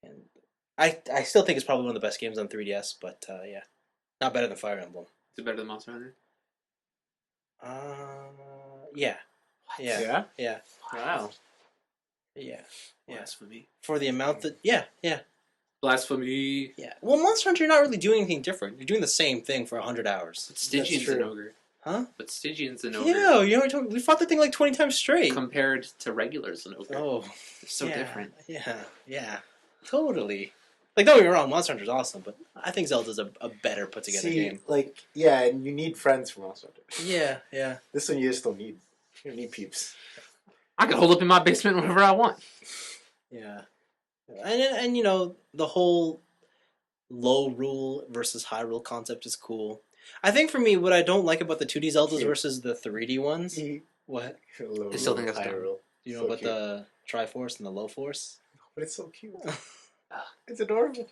And I still think it's probably one of the best games on 3DS, but yeah, not better than Fire Emblem. Is it better than Monster Hunter? Yeah. Yeah. Yeah. Yeah. Wow. Yeah. Yeah. Blasphemy. For the amount that yeah. Blasphemy. Yeah. Well, Monster Hunter, you're not really doing anything different. You're doing the same thing for 100 hours. But Stygian's true. an ogre. Huh? But Stygian's an ogre. Yeah, you know, we fought the thing like 20 times straight. Compared to regulars an ogre. Oh. They're so yeah, different. Yeah. Totally. Like, don't get me wrong, Monster Hunter's awesome, but I think Zelda's a better put together game. Like, yeah, and you need friends for Monster Hunter. Yeah. This one you just don't need. You don't need peeps. I can hold up in my basement whenever I want. Yeah. And you know, the whole low rule versus high rule concept is cool. I think for me, what I don't like about the 2D Zeldas versus the 3D ones, what? I still think that's dumb. Hyrule. Do you know So about cute. the Triforce and the Low Force? But it's so cute. It's adorable.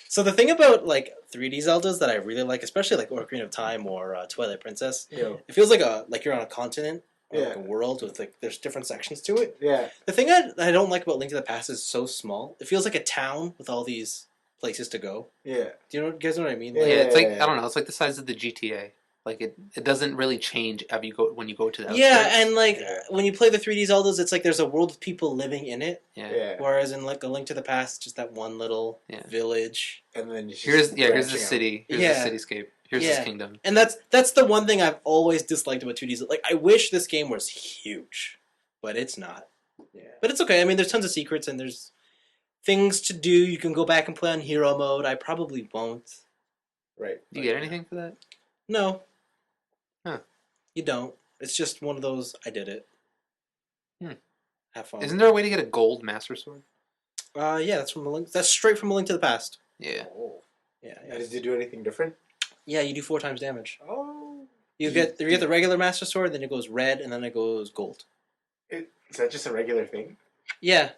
So the thing about like 3D Zeldas that I really like, especially like Ocarina of Time or Twilight Princess, Yeah. it feels like you're on a continent or like Yeah. a world with like there's different sections to it. Yeah. The thing I don't like about Link to the Past is so small. It feels like a town with all these places to go. Yeah. Do you guys know what I mean? Yeah. Like, Yeah, it's like I don't know. It's like the size of the GTA. Like it doesn't really change when you go to the outskirts. yeah, and like Yeah. when you play the 3D Zeldas, it's like there's a world of people living in it. Yeah. Yeah. Whereas in like A Link to the Past, it's just that one little Yeah. village. And then it's just Here's the branching out. city. Here's Yeah. the cityscape. Here's Yeah. this kingdom. And that's the one thing I've always disliked about 2D. Like I wish this game was huge, but it's not. Yeah. But it's okay. I mean, there's tons of secrets and there's things to do. You can go back and play on hero mode. I probably won't. Right. Do you get anything for that? No. Huh. You don't. It's just one of those, I did it. Hmm. Have fun. Isn't there a way to get a gold Master Sword? Yeah, that's from a link. That's straight from A Link to the Past. Yeah. Oh. Yeah. Did you do anything different? Yeah, you do 4 times damage. Oh. You get the regular Master Sword, then it goes red, and then it goes gold. Is that just a regular thing? Yeah.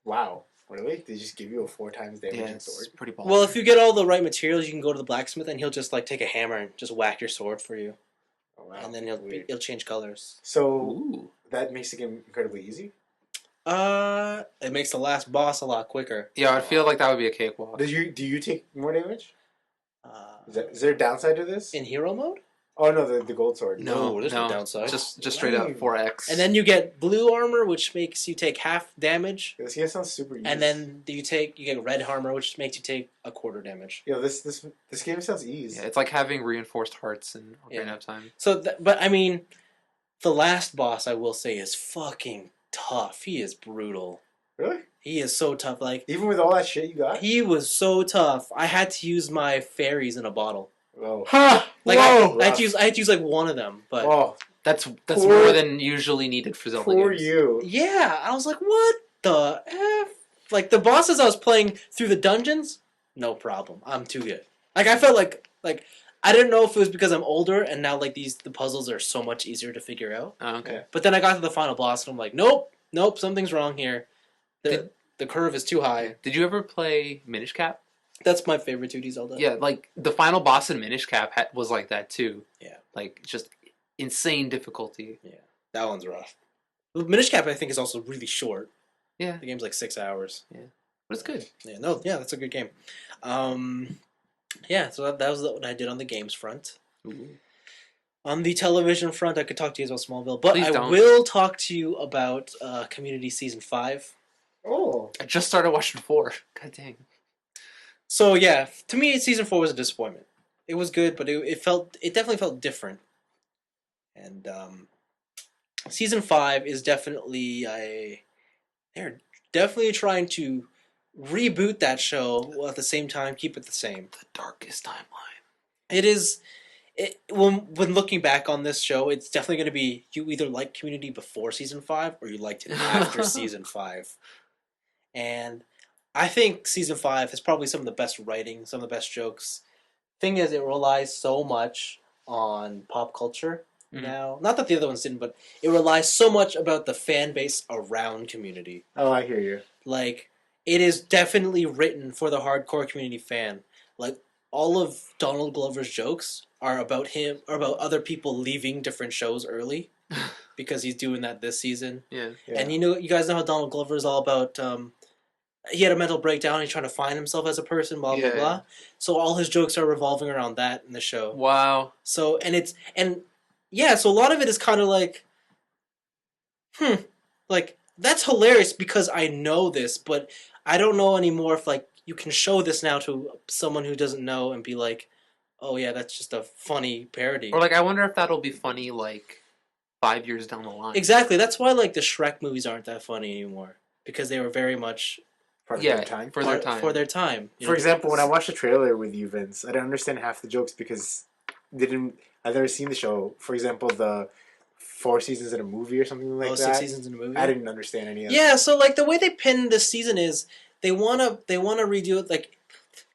Wow. Really? They just give you a 4 times Yeah, damaging it's sword? pretty baller. Well, if you get all the right materials, you can go to the blacksmith, and he'll just like take a hammer and just whack your sword for you, Oh, wow. and then Weird. he'll change colors. So Ooh. that makes the game incredibly easy? It makes the last boss a lot quicker. Yeah, I feel like that would be a cakewalk. Do you take more damage? Uh, Is there a downside to this? in hero mode? Oh no, the gold sword. No, there's no downside. Just straight up Lame. 4x. And then you get blue armor, which makes you take half damage, This game sounds super easy. and then you get red armor, which makes you take a quarter damage. Yo, this game sounds easy. yeah, it's like having reinforced hearts in Ocarina of Time. So, but I mean, the last boss, I will say, is fucking tough. He is brutal. Really? He is so tough. Like, Even with all that shit you got? he was so tough. I had to use my fairies in a bottle. Whoa. Ha! Like, Whoa! I had to use like one of them. But Whoa. That's Poor- more than usually needed for Zelda Poor games. you. yeah, I was like, what the f? Like the bosses I was playing through the dungeons, no problem. I'm too good. Like I felt like I didn't know if it was because I'm older and now like the puzzles are so much easier to figure out. Oh, okay. Yeah. But then I got to the final boss and I'm like, nope, something's wrong here. The curve is too high. Did you ever play Minish Cap? That's my favorite 2D Zelda. Yeah, like the final boss in Minish Cap was like that too. Yeah. Like just insane difficulty. Yeah, that one's rough. Minish Cap I think is also really short. Yeah. The game's like 6 hours. But it's good. Yeah, that's a good game. Yeah, so that was what I did on the games front. Ooh. On the television front, I could talk to you about Smallville, but Please I don't. will talk to you about Community Season 5. Oh. I just started watching 4. God dang. So yeah, to me, Season 4 was a disappointment. It was good, but it definitely felt different. And Season 5 is definitely they're definitely trying to reboot that show while at the same time keep it the same. The darkest timeline. It is. When looking back on this show, it's definitely going to be you either like Community before Season 5 or you liked it after Season 5. And I think Season 5 has probably some of the best writing, some of the best jokes. Thing is, it relies so much on pop culture now. Not that the other ones didn't, but it relies so much about the fan base around Community. Oh, I hear you. Like, it is definitely written for the hardcore Community fan. Like, all of Donald Glover's jokes are about him, or about other people leaving different shows early, because he's doing that this season. Yeah. Yeah. And you guys know how Donald Glover is all about. He had a mental breakdown. He's trying to find himself as a person. Blah blah Yeah. blah. So all his jokes are revolving around that in the show. Wow. So so a lot of it is kind of like, like that's hilarious because I know this, but I don't know anymore if like you can show this now to someone who doesn't know and be like, oh yeah, that's just a funny parody. Or like, I wonder if that'll be funny like 5 years down the line. Exactly. That's why like the Shrek movies aren't that funny anymore because they were very much Part of Yeah, their time. for their time. For their time. you For know? example, when I watched the trailer with you, Vince, I didn't understand half the jokes because I've never seen the show. For example, the 4 seasons in a movie or something like that. 6 seasons in a movie. I didn't understand any of it. Yeah, so like the way they pin this season is they wanna redo it. Like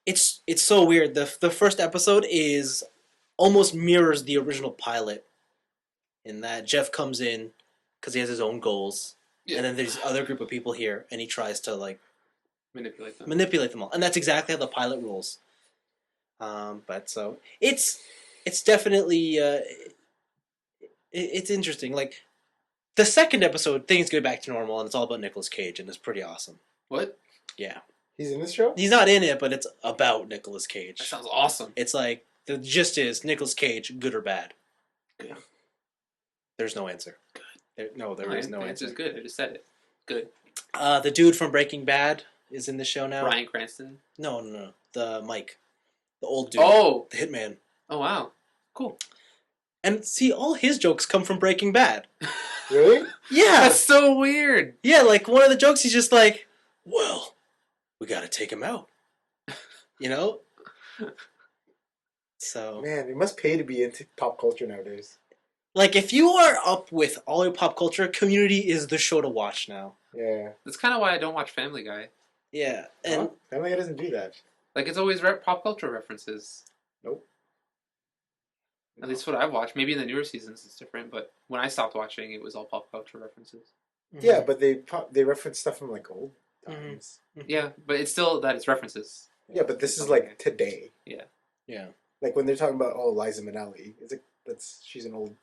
it's so weird. The first episode is almost mirrors the original pilot, in that Jeff comes in because he has his own goals, and then there's other group of people here, and he tries to like manipulate them all, and that's exactly how the pilot rolls. But so it's definitely it's interesting. Like the second episode, things go back to normal, and it's all about Nicolas Cage, and it's pretty awesome. What? Yeah, He's in this show? he's not in it, but it's about Nicolas Cage. That sounds awesome. It's like the gist is Nicolas Cage, good or bad. Good. There's no answer. Good. There is no It's answer. just good. I just said it. Good. The dude from Breaking Bad is in the show now. Bryan Cranston. No. The Mike, the old dude. Oh. The hitman. Oh wow. Cool. And see, all his jokes come from Breaking Bad. Really? Yeah. That's so weird. Yeah, like one of the jokes, he's just like, well, we got to take him out. You know? So, Man, it must pay to be into pop culture nowadays. like, if you are up with all your pop culture, Community is the show to watch now. Yeah. That's kind of why I don't watch Family Guy. Yeah, and Huh? Family Guy doesn't do that. Like, it's always pop culture references. Nope. At least what I've watched. Maybe in the newer seasons it's different, but when I stopped watching, it was all pop culture references. Yeah, but they reference stuff from like old times. Yeah, but it's still that it's references. Yeah, but this is like today. yeah. Like when they're talking about Liza Minnelli, it's like she's an old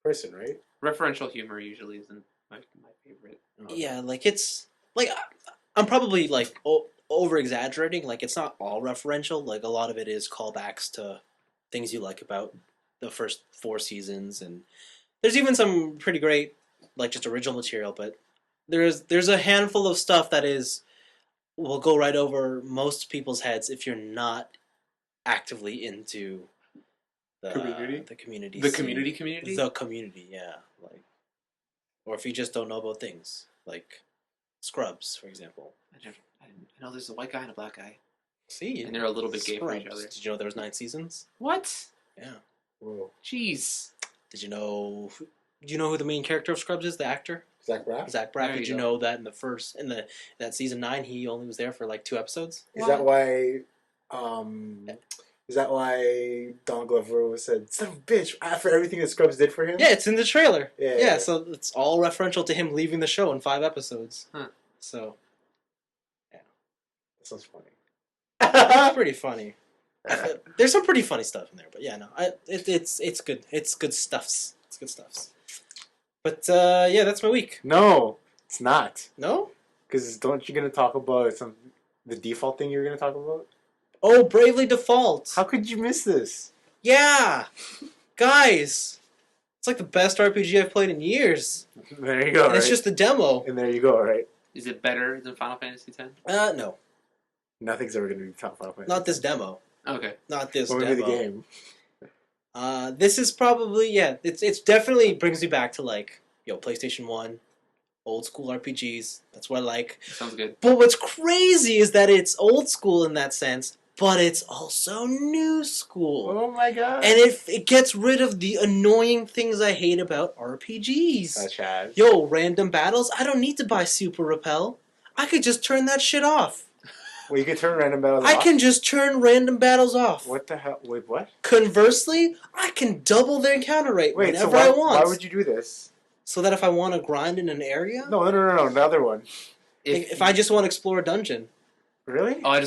person, right? Referential humor usually isn't my favorite. Yeah, like it's like I'm probably like over exaggerating. Like it's not all referential. Like a lot of it is callbacks to things you like about the first 4 seasons, and there's even some pretty great like just original material. But there's a handful of stuff that will go right over most people's heads if you're not actively into the Community? the community, The scene. community? The community, yeah. Like, or if you just don't know about things like Scrubs, for example. I know there's a white guy and a black guy. See, And they're a little bit gay for each Scrubs. other. Did you know there was 9 seasons? What? Yeah. Whoa. Jeez. Did you know? Do you know who the main character of Scrubs is? The actor Zach Braff? Zach There Braff. you Did you go. know that that season 9 he only was there for like 2 episodes? Is that why? Is that why Don Glover said, "Son of a bitch," after everything that Scrubs did for him? Yeah, it's in the trailer. Yeah. So it's all referential to him leaving the show in 5 episodes. Huh. So That sounds funny. it's pretty funny. There's some pretty funny stuff in there, but yeah, no, it's good. It's good stuffs. It's good stuffs. But yeah, that's my week. No, it's not. No? Because don't you gonna talk about the default thing you're gonna talk about? Oh, Bravely Default. How could you miss this? Yeah, guys, it's like the best RPG I've played in years, There you go. and Right? it's just the demo. And there you go. Right? Is it better than Final Fantasy X? No, Nothing's ever gonna be top Final Fantasy. not this demo. Okay. Not this Only demo. the game. This is probably It's definitely brings me back to like PlayStation 1, old school RPGs. That's what I like. Sounds good. But what's crazy is that it's old school in that sense, but it's also new school. Oh my god! And it gets rid of the annoying things I hate about RPGs. Such as Random battles. I don't need to buy Super Repel. I could just turn that shit off. well, you can turn random battles I off? can just turn random battles off. What the hell? Wait, what? Conversely, I can double their encounter rate Wait, so whenever I want. why would you do this? So that if I want to grind in an area, No, the other one. if I just want to explore a dungeon, Really? I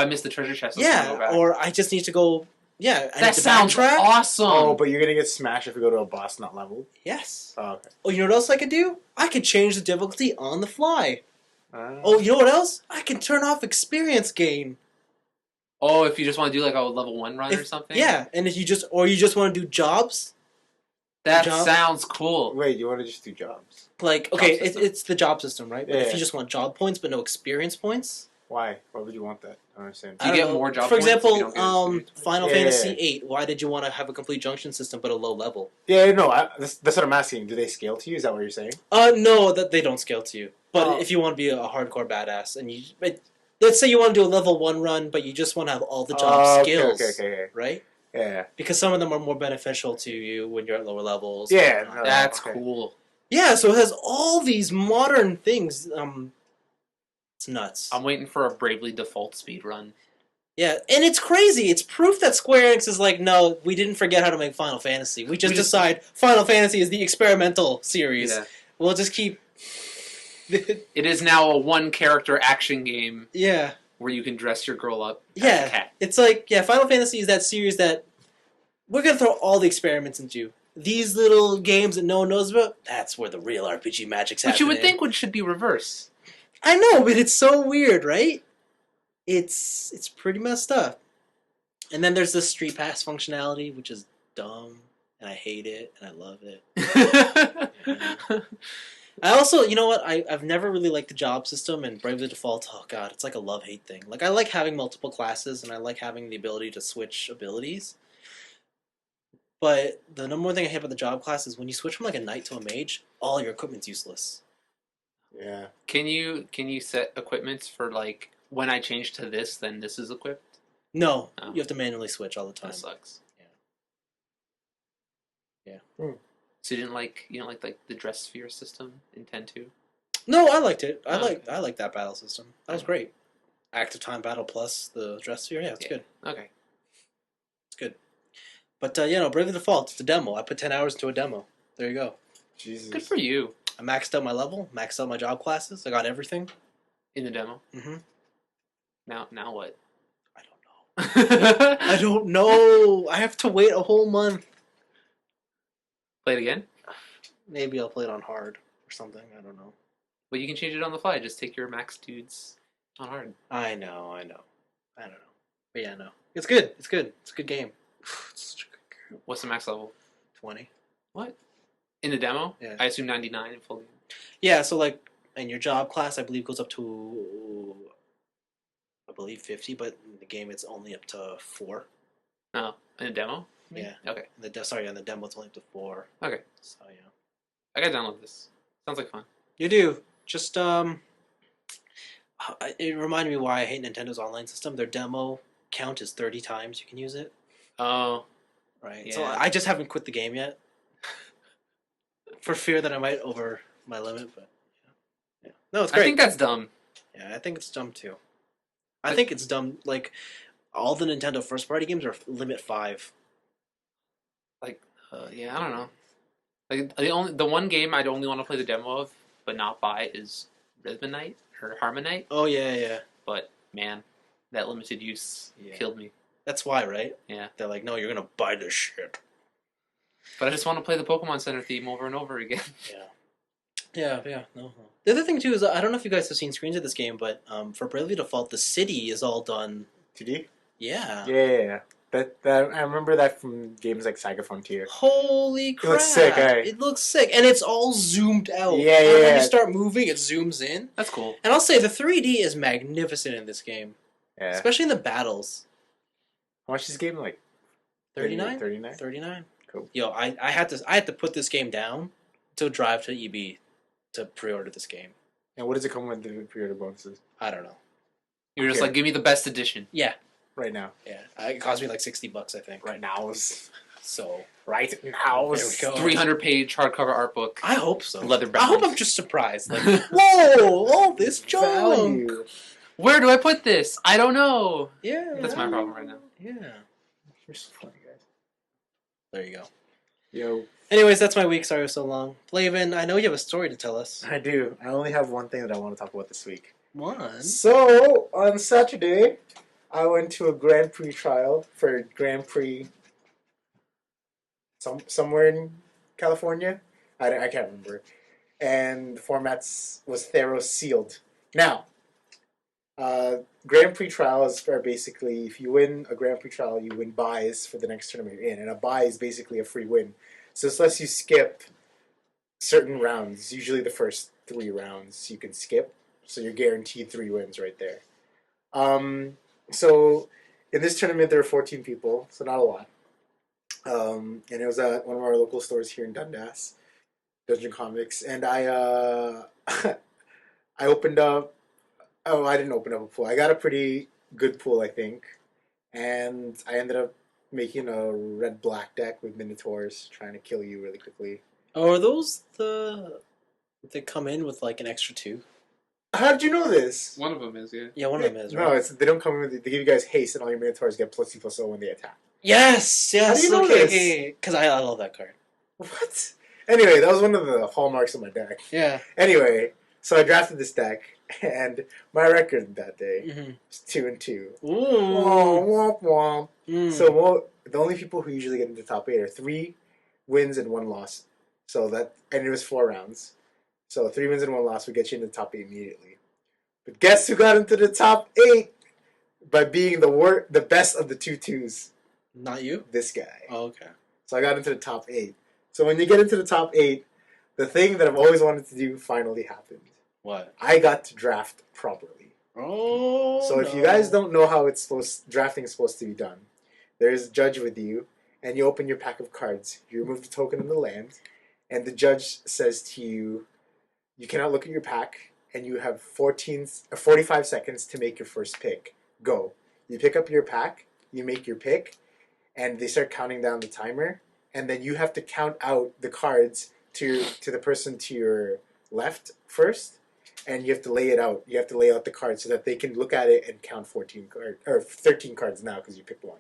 missed the treasure chest. Let's go back. or I just need to go, I need That to sounds backtrack. awesome. Oh, but you're gonna get smashed if you go to a boss not leveled. Yes. Oh, okay. Oh, you know what else I could do? I could change the difficulty on the fly. Uh, Oh, you know what else? I can turn off experience gain. Oh, if you just want to do like a level 1 run or If- something? Yeah, and if you just want to do jobs, That Job? sounds cool. Wait, you want to just do jobs? like okay, system. it's the job system, right? But if Yeah. you just want job points but no experience points, Why? Why would you want that? I don't understand. Do you I don't get know. more job For points if you example, don't get experience points? Final Yeah. Fantasy VIII. Why did you want to have a complete junction system but a low level? Yeah, no, that's what I'm asking. Do they scale to you? Is that what you're saying? No, that they don't scale to you. But Oh. if you want to be a hardcore badass, and let's say you want to do a level 1 run, but you just want to have all the job skills, Okay. right? Yeah. Because some of them are more beneficial to you when you're at lower levels. Yeah, whatnot. no. That's okay. cool. Yeah, so it has all these modern things. It's nuts. I'm waiting for a Bravely Default speed run. Yeah, and it's crazy. It's proof that Square Enix is like, no, we didn't forget how to make Final Fantasy. We just decide Final Fantasy is the experimental series. Yeah. We'll just keep... It is now a 1-character action game yeah. where you can dress your girl up as Yeah. a cat. It's like, Final Fantasy is that series that we're going to throw all the experiments into. These little games that no one knows about, that's where the real RPG magic's Which you happening. would think should be reverse. I know, but it's so weird, right? It's pretty messed up. And then there's the Street Pass functionality, which is dumb, and I hate it, and I love it. I also, you know what? I've never really liked the job system, and Bravely Default, oh god, it's like a love-hate thing. Like, I like having multiple classes, and I like having the ability to switch abilities. But the number one thing I hate about the job class is when you switch from like a knight to a mage, all your equipment's useless. Yeah. Can you set equipments for like when I change to this, then this is equipped? No, Oh. you have to manually switch all the time. That sucks. Yeah. So you don't like the dress sphere system in 10-2? No, I liked it. Okay. I liked that battle system. That was great. Active time battle plus the dress sphere. Yeah, it's good. Okay. It's good. But Bravely Default, it's a demo. I put 10 hours into a demo. There you go. Jesus. Good for you. I maxed out my level, maxed out my job classes. I got everything. In the demo. Mm-hmm. Now what? I don't know. I don't know. I have to wait a whole month. Play it again? Maybe I'll play it on hard or something. I don't know. Well, you can change it on the fly. Just take your max dudes on hard. I know. I don't know. But yeah, no. It's good. It's good. It's a good game. It's such a good game. What's the max level? 20. What? In the demo? Yeah. I assume 99 in full game. Yeah, so like in your job class, I believe goes up to, I believe 50, but in the game it's only up to 4. Oh, in the demo? Yeah. Okay. On the demo it's only up to 4. Okay. So yeah. I gotta download this. Sounds like fun. You do. Just it reminded me why I hate Nintendo's online system. Their demo count is 30 times you can use it. Oh. Right. Yeah. So I just haven't quit the game yet. For fear that I might over my limit, but yeah. No, it's great. I think that's dumb. Yeah, I think it's dumb too. I think it's dumb. Like all the Nintendo first-party games are limit 5. Yeah, I don't know. Like the one game I'd only want to play the demo of, but not buy, is Rhythm Knight or Harmonite. Oh yeah. But man, that limited use killed me. That's why, right? Yeah. They're like, no, you're gonna buy this shit. But I just want to play the Pokemon Center theme over and over again. Yeah. No. The other thing too is I don't know if you guys have seen screens of this game, but for Bravely Default, the city is all done 2D? Yeah. Yeah. That I remember that from games like Saga Frontier. Holy crap! It looks sick, eh? It looks sick, and it's all zoomed out. Yeah. When you start moving, it zooms in. That's cool. And I'll say the 3D is magnificent in this game, Yeah. especially in the battles. How much is this game like? 39? 39? 39. Cool. Yo, I had to put this game down to drive to EB to pre-order this game. And what does it come with the pre-order bonuses? I don't know. You're just Okay. like, give me the best edition. Yeah. Right now. Yeah. It cost me like $60, I think. Right now is So right now. There we go. 300-page hardcover art book. I hope so. Leather I hope bound. I'm just surprised. Like, whoa, all this junk. Value. Where do I put this? I don't know. Yeah. That's my problem right now. Yeah. You're so funny, guys. There you go. Yo, Anyways, that's my week. Sorry it was so long. Blaven, I know you have a story to tell us. I do. I only have one thing that I want to talk about this week. One? So, on Saturday, I went to a Grand Prix trial for Grand Prix somewhere in California. I can't remember. And the formats was Theros sealed. Now, Grand Prix trials are basically, if you win a Grand Prix trial, you win buys for the next tournament you're in. And a buy is basically a free win. So this lets you skip certain rounds. Usually the first 3 rounds you can skip. So you're guaranteed 3 wins right there. So in this tournament there were 14 people, so not a lot. And it was at one of our local stores here in Dundas, Dungeon Comics. And I I opened up. Oh, I didn't open up a pool. I got a pretty good pool, I think. And I ended up making a red-black deck with Minotaurs trying to kill you really quickly. Oh, are those they come in with like an extra 2? How did you know this? One of them is, yeah. Yeah, one of them is, No, right? they don't come in with. They give you guys haste, and all your Minotaurs get +2/+0 when they attack. Yes! How do you know this? Because I love that card. What? Anyway, that was one of the hallmarks of my deck. Yeah. Anyway, so I drafted this deck, and my record that day Mm-hmm. was 2-2. Ooh. Oh, womp womp. Mm. So the only people who usually get into the top 8 are 3 wins and 1 loss. And it was 4 rounds. So 3 wins and 1 loss would get you into the top 8 immediately. But guess who got into the top 8 by being the best of the 2-2s? Not you? This guy. Oh, okay. So I got into the top 8. So when you get into the top 8, the thing that I've always wanted to do finally happened. What? I got to draft properly. Oh. So if you guys don't know how drafting is supposed to be done, there's a judge with you, and you open your pack of cards. You remove the token in the land, and the judge says to you, you cannot look at your pack, and you have 45 seconds to make your first pick. Go. You pick up your pack, you make your pick, and they start counting down the timer, and then you have to count out the cards to the person to your left first, and you have to lay it out. You have to lay out the cards so that they can look at it and count 14 cards or 13 cards now because you picked one.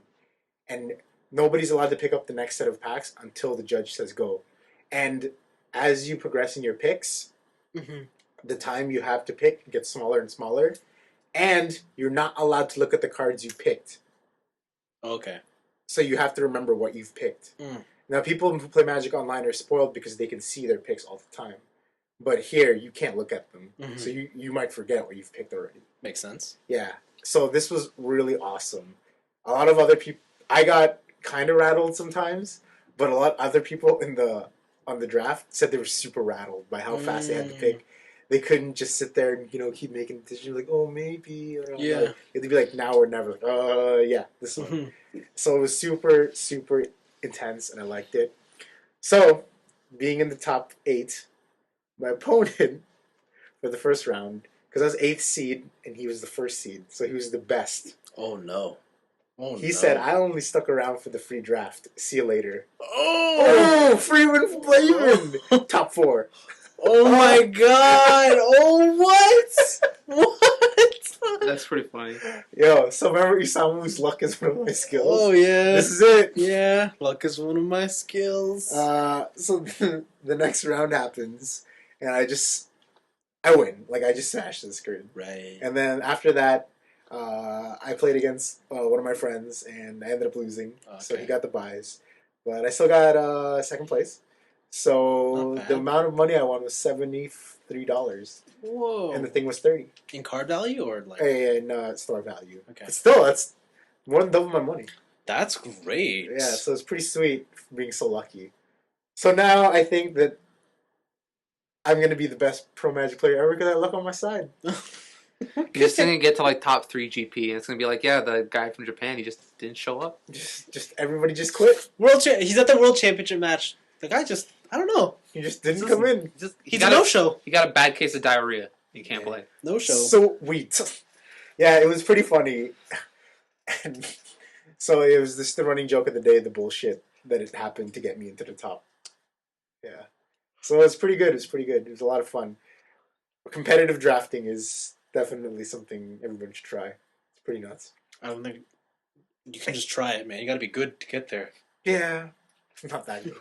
And nobody's allowed to pick up the next set of packs until the judge says go. And as you progress in your picks, the time you have to pick gets smaller and smaller, and you're not allowed to look at the cards you picked. Okay. So you have to remember what you've picked. Now, people who play Magic Online are spoiled because they can see their picks all the time. But here, you can't look at them. So you might forget what you've picked already. Makes sense. Yeah. So this was really awesome. A lot of other people... I got kind of rattled sometimes, but a lot of other people on the draft said they were super rattled by how fast they had to pick. They couldn't just sit there and, keep making decisions like, oh, maybe. Or, Yeah. They'd be like, now or never. Like, yeah, this one. So it was super, super intense, and I liked it. So, being in the top 8, my opponent for the first round, because I was 8th seed, and he was the 1st seed, so he was the best. Oh, no. He said, I only stuck around for the free draft. See you later. Oh! Free win for Blaven! Top 4. Oh my god! Oh, what? What? That's pretty funny. Yo, so remember Isamu's luck is one of my skills? Oh, yeah. This is it. Yeah, luck is one of my skills. So the next round happens, and I win. Like, I just smashed the screen. Right. And then after that, I played against one of my friends, and I ended up losing. Okay. So he got the buys. But I still got second place. So the amount of money I won was $73. Whoa. And the thing was 30. In card value or like? In store value. Okay. But still, that's more than double my money. That's great. Yeah, so it's pretty sweet being so lucky. So now I think that I'm going to be the best pro Magic player ever because I have luck on my side. You're just gonna get to like top 3 GP, and it's gonna be like, yeah, the guy from Japan, he just didn't show up. Just everybody just quit. He's at the World Championship match. The guy just, I don't know. He just didn't come in. He's a no-show. He got a bad case of diarrhea. He can't play. No-show. Sweet. Yeah, it was pretty funny. And so it was the running joke of the day, the bullshit that it happened to get me into the top. Yeah. So it's pretty good. It was a lot of fun. Competitive drafting is definitely something everyone should try. It's pretty nuts. I don't think you can just try it, man. You got to be good to get there. Yeah, not that good,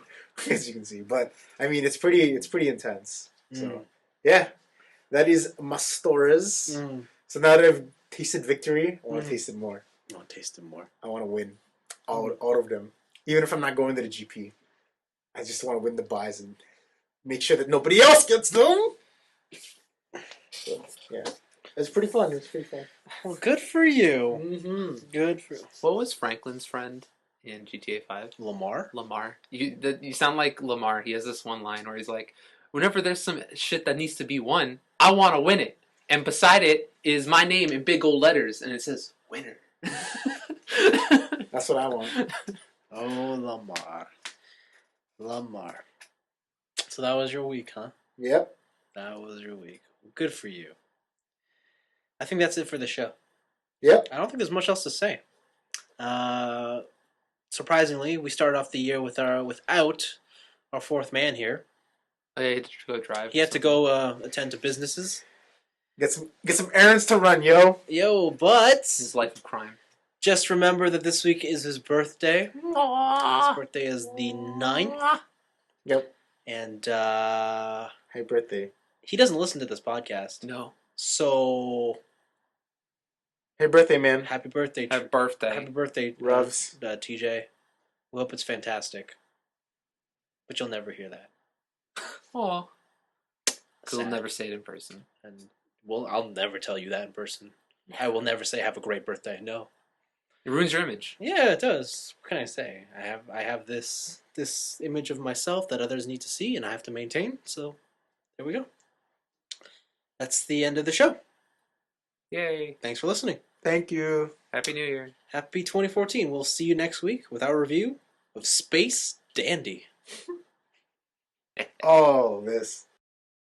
as you can see. But I mean, it's pretty intense. So yeah, that is my stories. So now that I've tasted victory, I want to taste it more. I want to taste it more. I want to win all of them, even if I'm not going to the GP. I just want to win the buys and make sure that nobody else gets them. So, yeah. It was pretty fun. Well, good for you. Mm-hmm. Good for What was Franklin's friend in GTA 5? Lamar. You sound like Lamar. He has this one line where he's like, whenever there's some shit that needs to be won, I want to win it. And beside it is my name in big old letters, and it says, winner. That's what I want. Oh, Lamar. So that was your week, huh? Yep. That was your week. Good for you. I think that's it for the show. Yep. I don't think there's much else to say. Surprisingly, we started off the year without our fourth man here. Oh, yeah, he had to go drive. He had to go attend to businesses. Get some errands to run, yo. But His life of crime. just remember that this week is his birthday. His birthday is the 9th. Yep. And Happy birthday. he doesn't listen to this podcast. No. So Happy birthday, man. happy birthday. Happy birthday. Happy birthday, Rubs. TJ. We hope it's fantastic. But you'll never hear that. Aw. Because we'll Sad. never say it in person. And I'll never tell you that in person. I will never say have a great birthday. No. It ruins your image. Yeah, it does. What can I say? I have this image of myself that others need to see, and I have to maintain. So there we go. That's the end of the show. Yay. Thanks for listening. Thank you. Happy New Year. Happy 2014. We'll see you next week with our review of Space Dandy. Oh, this.